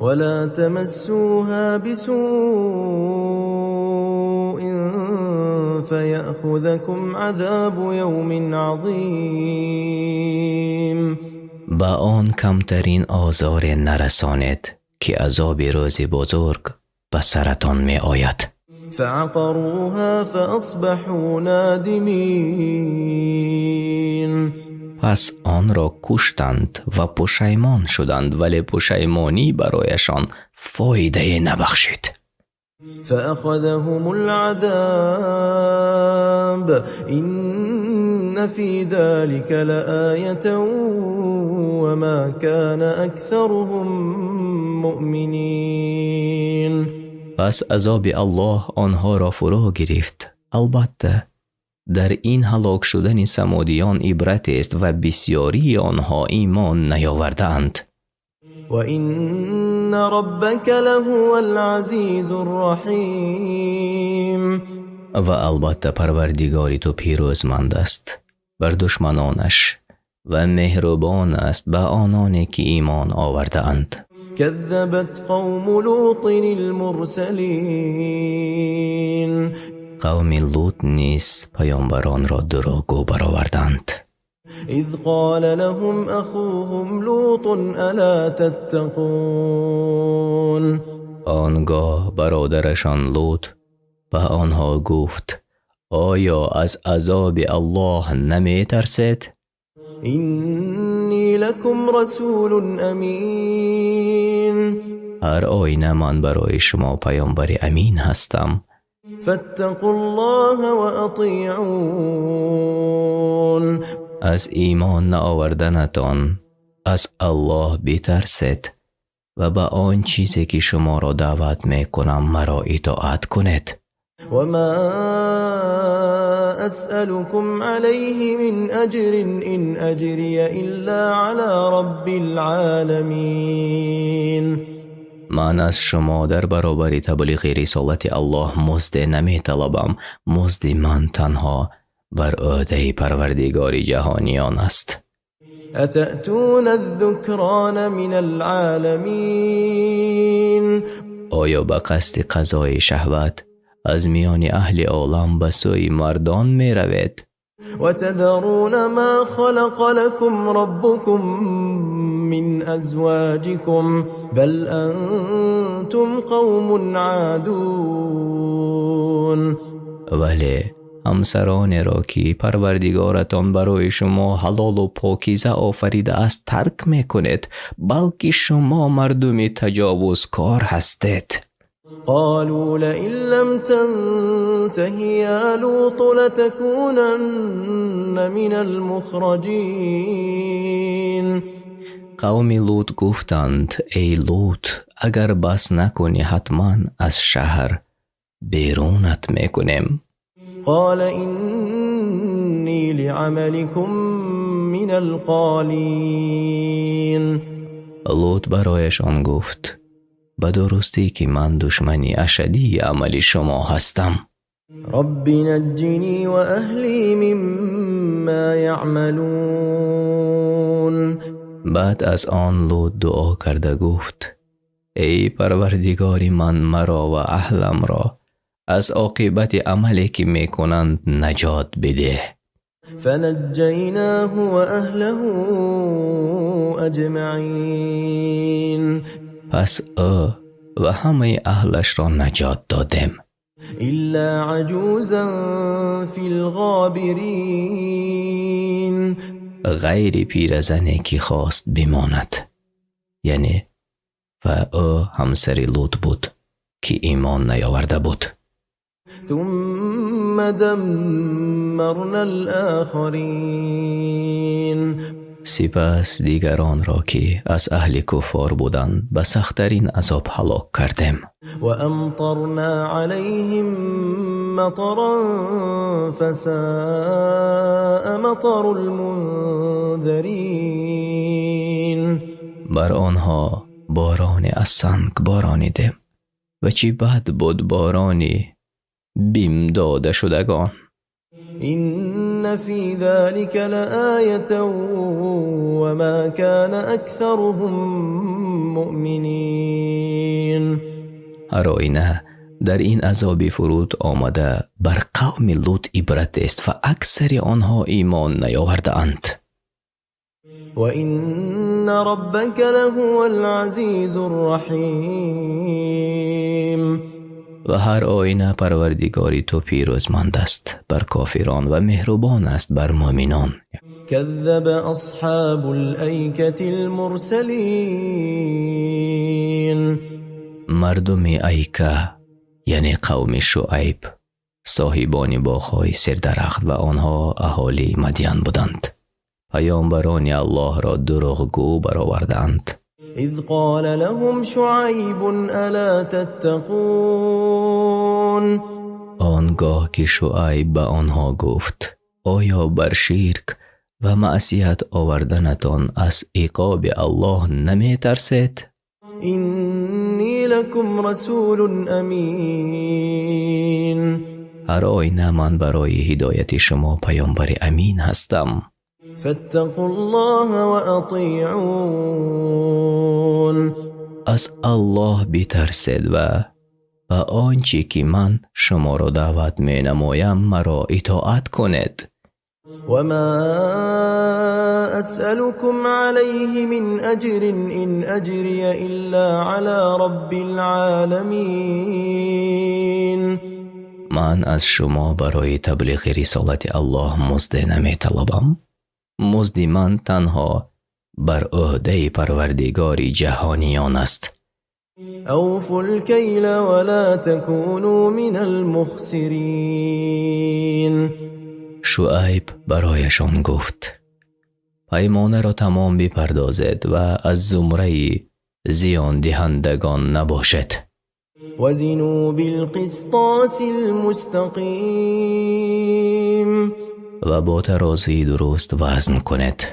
ولا تمسوها بسوء فيأخذكم عذاب يوم عظيم. با آن کمترین آزار نرسانید که عذاب روز بزرگ به سرتان می آید. فعقروها فأصبحوا نادمين. پس آن را کشتند و پشیمان شدند، ولی پشیمانی برایشان فایده نبخشید. فأخذهم العذاب إن في ذلك لآية وما كان أكثرهم مؤمنين. پس عذاب الله آنها را فرا گرفت. البته در این هلاک شدن سمودیان عبرت است و بسیاری آنها ایمان نیاوردند. وَإِنَّ رَبَّكَ لَهُوَ الْعَزِيزُ الرَّحِيمُ. و البته پروردگاری تو پیروزمند است بر دشمنانش و مهربان است به آنانی که ایمان آورده‌اند. كذبت قوم لوط المرسلين. قوم لوط نیز پیامبران را دروغگو برآوردند. إذ قال لهم أخوهم لوط ألا تتقون. آنگاه برادرشان لوط به آنها گفت آیا از عذاب الله نمی ترسید؟ إني لكم رسول أمين هر آینه من برای شما پیامبر امین هستم. فاتقوا الله وأطيعون از ایمان نآوردنتان از الله بترسید و به آن چیزی که شما را دعوت می کنم مرا اطاعت کنید. وما أسألكم عليه من أجر إن أجري إلا على رب العالمين. من از شما در برابر تبلیغ رسالت الله مزد نمی طلبم. مزد من تنها بر عهده پروردگار جهانیان است. أتأتون الذكران من العالمين. آیا به قصد قضای شهوت از میان اهل عالم به سوی مردان می روید؟ وتذرون ما خلق لكم ربكم من أزواجكم بل أنتم قوم عادون. ولی همسران را که پروردگارتان برای شما حلال و پاکیزه آفریده است ترک می کنید، بلکه شما مردم تجاوزکار هستید. قالوا لئن لم تنته يا لوط لتكونن من المخرجين. قوم لوط گفتند ای لوط اگر بس نکنی حتما از شهر بیرونت میکنیم. قال إني لعملكم من القالين. لوط برایشان گفت به درستی که من دشمنی اشدی عمل شما هستم. رب نجني وأهلي مما يعملون. بعد از آن لوط دعا کرده گفت ای پروردگاری من مرا و اهلم را از عاقبت عملی که میکنند نجات بده. فنجيناه وأهله أجمعين. پس او و همه اهلش را نجات دادیم إلا عجوزا في الغابرين. غیر پیرزنی که خواست بماند، یعنی و او همسر لوط بود که ایمان نیاورده بود. ثم دمرنا الآخرين. سپس دیگران را که از اهل کفار بودند به سخت‌ترین عذاب هلاک کردیم. وأمطرنا عليهم مطرا فساء مطر المنذرين. بر آنها باران از سنگ بارانیدیم و چی بد بود بارانی بیم داده شدگان. إن في ذلك لآية وما كان أكثرهم مؤمنين. هر آینه در این عذاب فرود آمده بر قوم لوط عبرت است و اکثر آنها ایمان نیاورده اند. وإن ربك لهو العزيز الرحيم. و هر آینه پروردگاری تو پیروزمند است بر کافران و مهربان است بر مؤمنان. كذب أصحاب الأيكة المرسلين. مردم ایکه یعنی قوم شعیب صاحبان باغ‌های سردرخت و آنها اهالی مدین بودند. پیامبران الله را دروغگو برآوردند. إذ قال لهم شعيب ألا تتقون. آنگاه که شعیب به آنها گفت آیا بر شرک و معصیت آوردنتان از عقاب الله نمی ترسید؟ إني لكم رسول أمين. هر آینه من برای هدایت شما پیامبر امین هستم. فاتقوا الله وأطيعون. از الله بترسید و آنچه که من شما را دعوت می نمایم مرا اطاعت کنید. وما أسألكم عليه من أجر إن أجري إلا على رب العالمين. من از شما برای تبلیغ رسالت الله مزد نمی طلبم. مزد من تنها بر عهده پروردگار جهانیان است. أوفوا الكيل ولا تكونوا من المخسرين. شعیب برایشان گفت پیمانه را تمام بپردازید و از زمره زیان دهندگان نباشد. وزنوا بالقسطاس المستقيم. و با ترازی درست وزن کنید.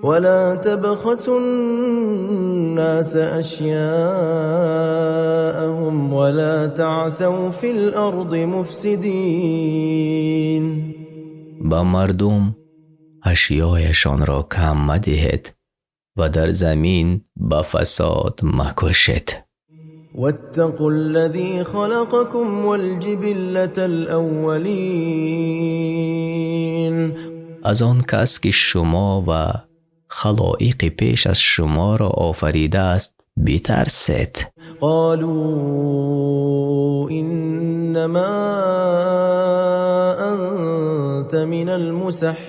ولا تبخسوا الناس أشياءهم ولا تعثوا في الأرض مفسدين. با مردم اشیایشان را کم مدهید و در زمین با فساد مکوشید. واتقوا الذي خلقكم والجبلة الأولين. از آن کس که شما و خلائق پیش از شما را آفریده است بترسید. قالوا إنما أنت من المسحرين.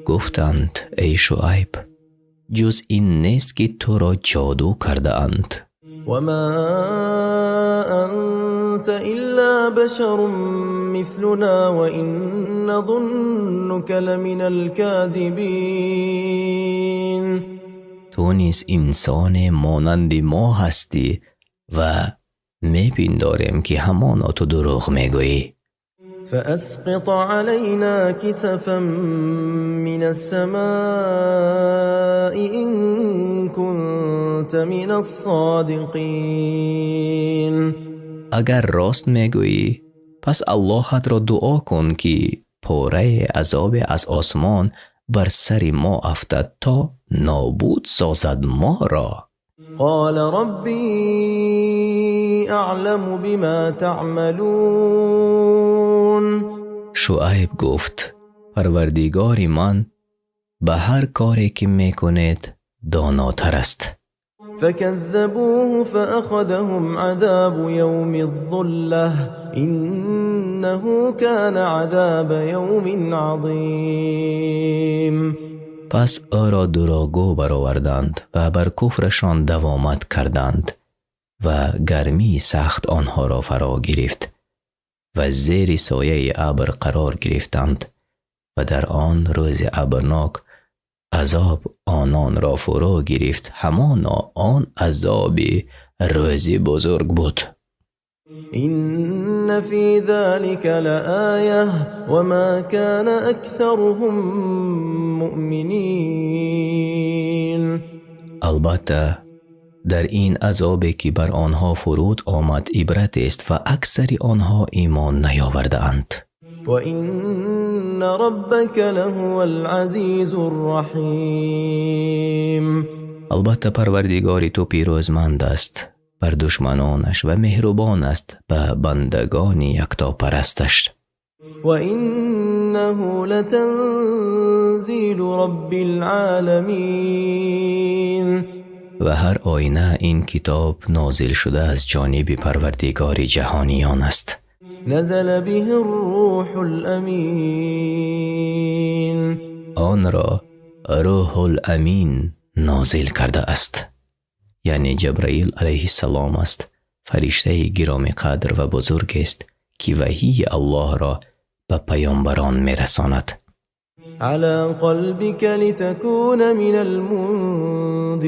گفتند ای شعیب جز این نیست که تو را جادو کرده اند. وما أنت إلا بشر مثلنا وإن نظنك لمن الكاذبين. تو نیز انسان مانند ما هستی و میپنداریم که همانا تو دروغ میگویی. فأسقط علينا كسفا من السماء إن كنت من الصادقين. اگر راست میگویی پس اللهت را دعا کن که پاره عذاب از آسمان بر سر ما افتد تا نابود سازد ما را. قال ربي أعلم بما تعملون. شعیب گفت پروردگار من به هر کاری که میکنید داناتر است. فكذبوه فأخذهم عذاب يوم الظلة إنه كان عذاب يوم عظيم. پس او را دروغگو برآوردند و بر کفرشان دوامت کردند و گرمی سخت آنها را فرا گرفت و زیر سایه ابر قرار گرفتند و در آن روز ابرناک عذاب آنان را فرا گرفت. همانا آن عذاب روز بزرگ بود. إن في ذلك لآية وما كان أكثرهم مؤمنين. البته در این عذابی که بر آنها فرود آمد عبرت است و اکثر آنها ایمان نیاورده‌اند. وإن ربك لهو العزيز الرحيم. البته پروردگار تو پیروزمند است بر دشمنانش و مهربان است به بندگان یکتا پرستش. وإنه لتنزيل رب العالمين. و هر آینه این کتاب نازل شده از جانب پروردگار جهانیان است. نزل به الروح الأمين. آن را روح الامین نازل کرده است، یعنی جبرائیل علیه السلام است. فرشته گرامی قدر و بزرگ است که وحی الله را به پیامبران میرساند. على قلبك لتكون من المنذرين.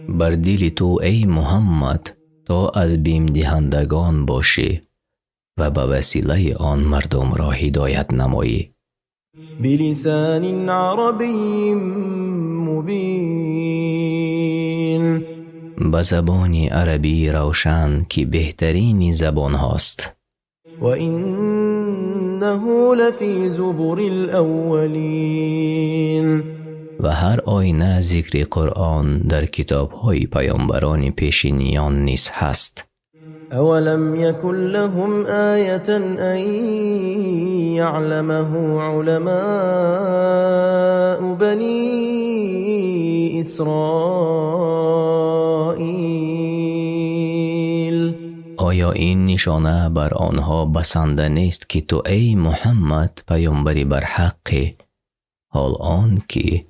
بر دل تو ای محمد تا از بیم دهندگان باشی و به وسیله آن مردم را هدایت نمایی. بلسان عربي مبين. به زبان عربی روشن که بهترین زبان هاست. وإنه لفي زبر الأولين. و هر آینه ذکر قرآن در کتاب های پیامبران پیشینیان نیز هست. أولم يكن لهم آية أن يعلمه علماء بني إسرائيل. آیا این نشانه بر آنها بسنده نیست که تو ای محمد پیامبری بر حقی، حال آن که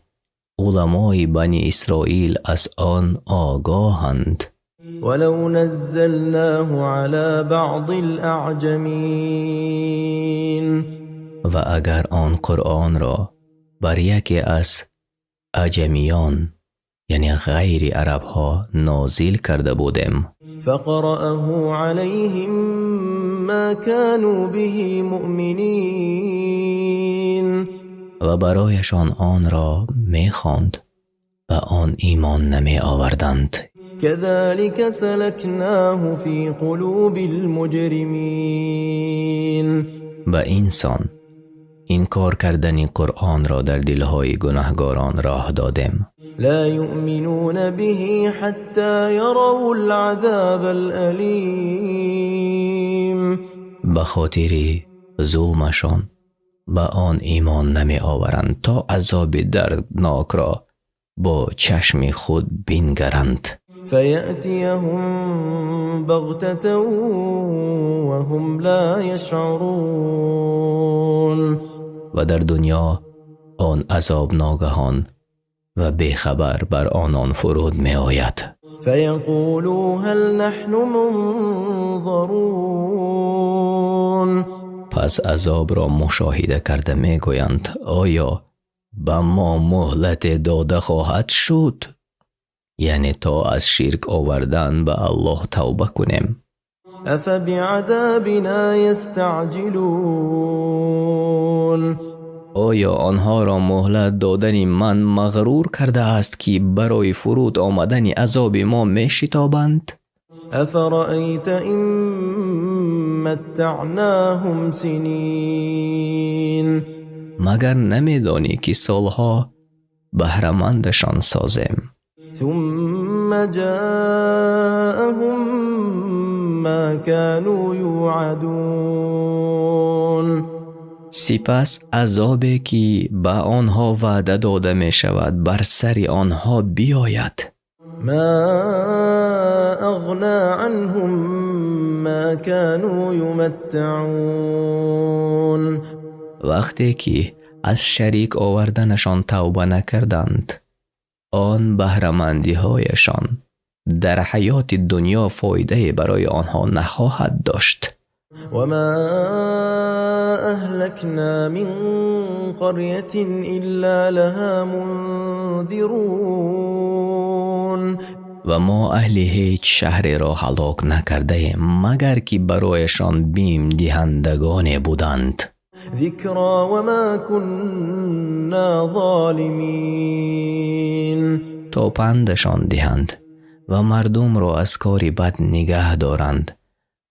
علمای بنی اسرائیل از آن آگاهند؟ ولو نزلناه على بعض الأعجمين و اگر آن قرآن را بر یکی از اعجمیان یعنی غیر عرب ها نازل کرده بودیم، فقرأه عليهم ما كانوا به مؤمنين و برایشان آن را می خواند و آن ایمان نمی آوردند. كذلك سلكناه في قلوب المجرمين و انسان این کار کردن قرآن را در دلهای گناهگاران راه دادیم. لا يؤمنون به حتى يروا العذاب الأليم به خاطر ظلمشان به آن ایمان نمی آورند تا عذاب دردناک را با چشم خود بینگرند. فيأتيهم بغتة وهم لا يشعرون و در دنیا آن عذاب ناگهان و بیخبر بر آنان فرود می آید. فيقولوا هل نحن منظرون پس عذاب را مشاهده کرده می گویند آیا به ما مهلت داده خواهد شد؟ یعنی تا از شرک آوردن به الله توبه کنیم. افبعذابنا یستعجلون آیا آنها را مهلت دادن من مغرور کرده است که برای فرود آمدن عذاب ما می شتابند؟ افرأیت این متعناهم سنین مگر نمیدانی که سالها بهره‌مندشان سازیم. ثم جاءهم ما كانوا يوعدون سپس عذابی که به آنها وعده داده می شود بر سر آنها بیاید. ما اغنى عنهم ما كانوا يمتعون وقتی که از شریک آوردنشان توبه نکردند، آن بهره‌مندی هایشان در حیات دنیا فایده برای آنها نخواهد داشت. وما اهلكنا من قرية الا لها منذرون و ما اهل هیچ شهر را هلاک نکرده ایم مگر که برایشان بیم دهندگان بودند. ذكرى وما كنا ظالمين تا پندشان دهند و مردم را از کاری بد نگه دارند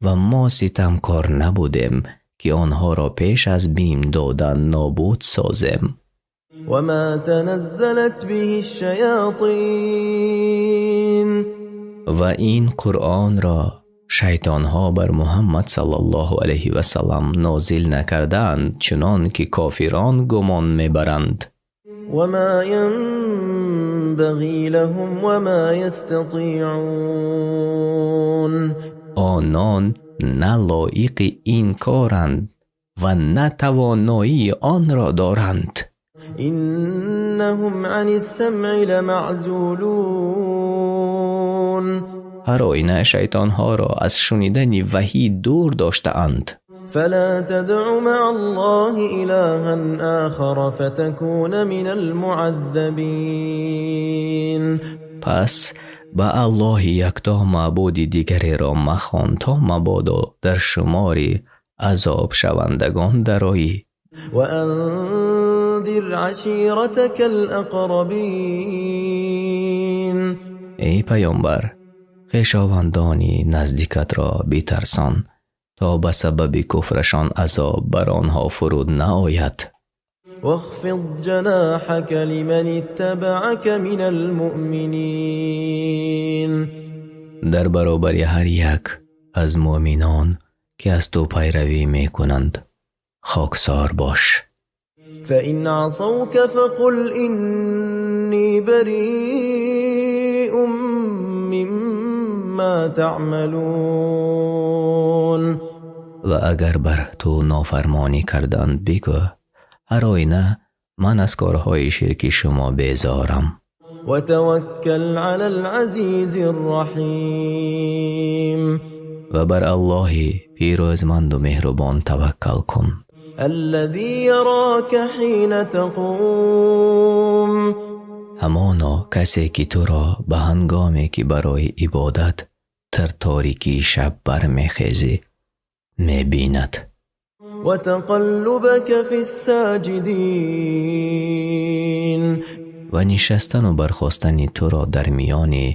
و ما ستمکار نبودیم که آنها را پیش از بیم دادن نابود سازیم. وما تنزلت به الشياطين و این قرآن را شیطانها بر محمد صلی الله علیه و سلم نازل نکردند چنان که کافران گمان میبرند. وما ينبغي لهم وما يستطيعون آنان نه لایق این کارند و نه توانایی آن را دارند. انهم عن السمع لمعزولون هر آینه شیطانها را از شنیدن وحی دور داشته اند. فلا تدع مع الله إلها آخر فتكون من المعذبين پس به الله یکتا معبود دیگری را مخوان تا مبادا در شماری عذاب شوندگان درآیی. وأنذر عشيرتك الأقربين ای پیامبر، خویشاوندانی نزدیکت را بیترسان تا به سبب کفرشان عذاب بر آنها فرود نآید. واخفض جناحك لمن اتبعك من المؤمنين در برابر هر یک از مؤمنان که از تو پیروی می کنند خاکسار باش. فإن عصوك فقل إني بريء مما تعملون و اگر بر تو نافرمانی کردند بگو هر آینه من از کارهای شرکی شما بیزارم. وتوكل على العزيز الرحيم و بر الله پیروزمند و مهربان توکل کن. الذي يراك حين تقوم همانا کسی که تو را به هنگامی که برای عبادت در تاریکی شب برمیخیزی میبیند. وتقلبك في الساجدين و نشستن و برخاستن تو را در میان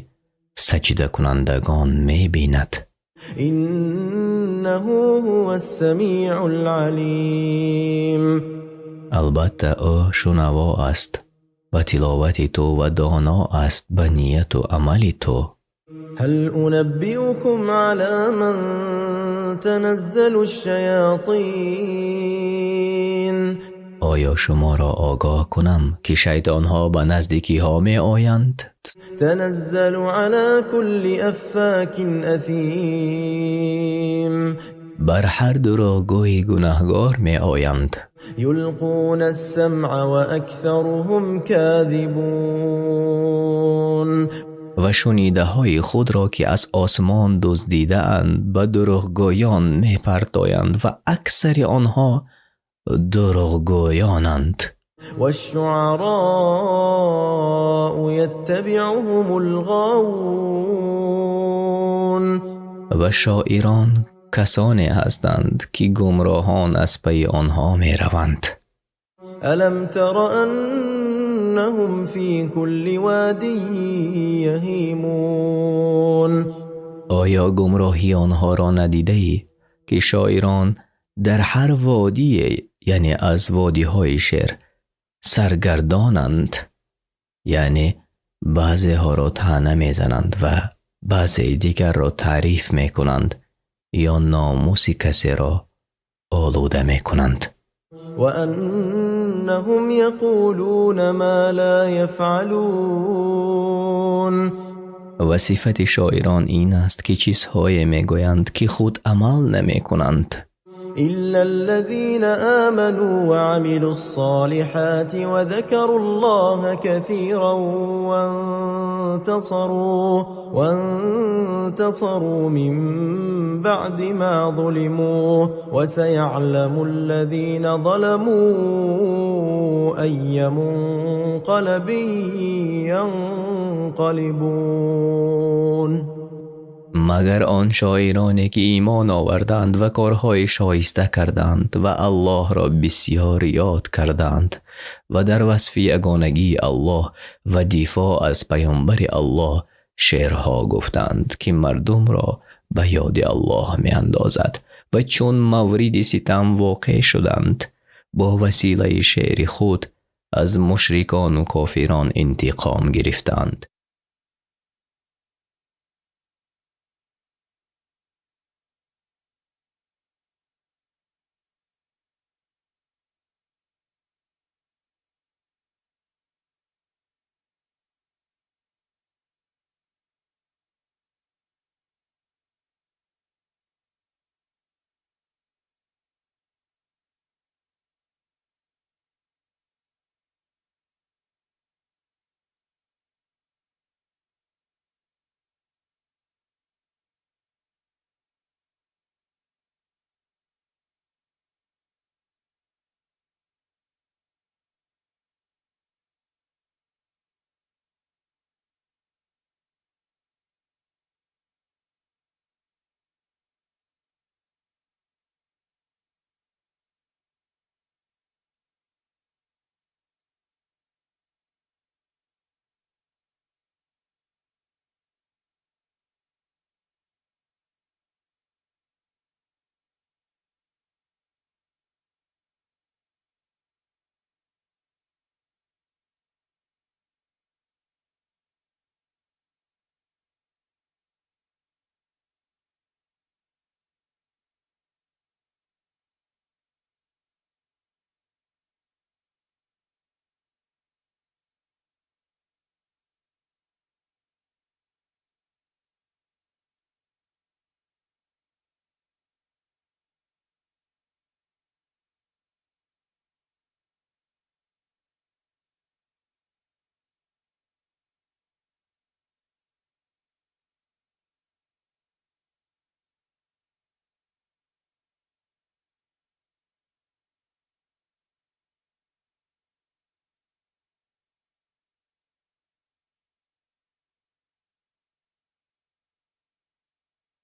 سجده کنندگان میبیند. إنه هو السميع العليم البته او شنوا است و تلاوت تو و دانا است به نیت و عمل تو. هل أنبئكم على من تنزل الشياطين آیا شما را آگاه کنم که شیطانها به نزدیکی ها می آیند؟ تنزل على كل أفاك أثيم بر هر دروغگوی گناهگار می آیند. يلقون السمع وأكثرهم كاذبون و شنیده های خود را که از آسمان دزدیده اند به دروغگویان می پرتایند و اکثر آنها دروغگویانند. والشعراء يتبعهم الغاوون و شاعران کسانی هستند که گمراهان از پی آنها می روند. ألم تر أنهم في كل واد يهيمون آیا گمراهی آنها را ندیده ای که شاعران در هر وادی یعنی از وادی های شعر سرگردانند، یعنی بعضی ها را طعنه می زنند و بعضی دیگر را تعریف می کنند یا ناموس کسی را آلوده می کنند. وأنهم يقولون ما لا يفعلون و صفت شاعران این است که چیزهای می گویند که خود عمل نمی کنند. إلا الذين آمنوا وعملوا الصالحات وذكروا الله كثيرا وانتصروا من بعد ما ظلموا وسيعلم الذين ظلموا أي منقلب ينقلبون مگر آن شاعرانی که ایمان آوردند و کارهای شایسته کردند و الله را بسیار یاد کردند و در وصف یگانگی الله و دفاع از پیامبر الله شعرها گفتند که مردم را به یاد الله می اندازد و چون مورد ستم واقع شدند با وسیله شعر خود از مشرکان و کافران انتقام گرفتند.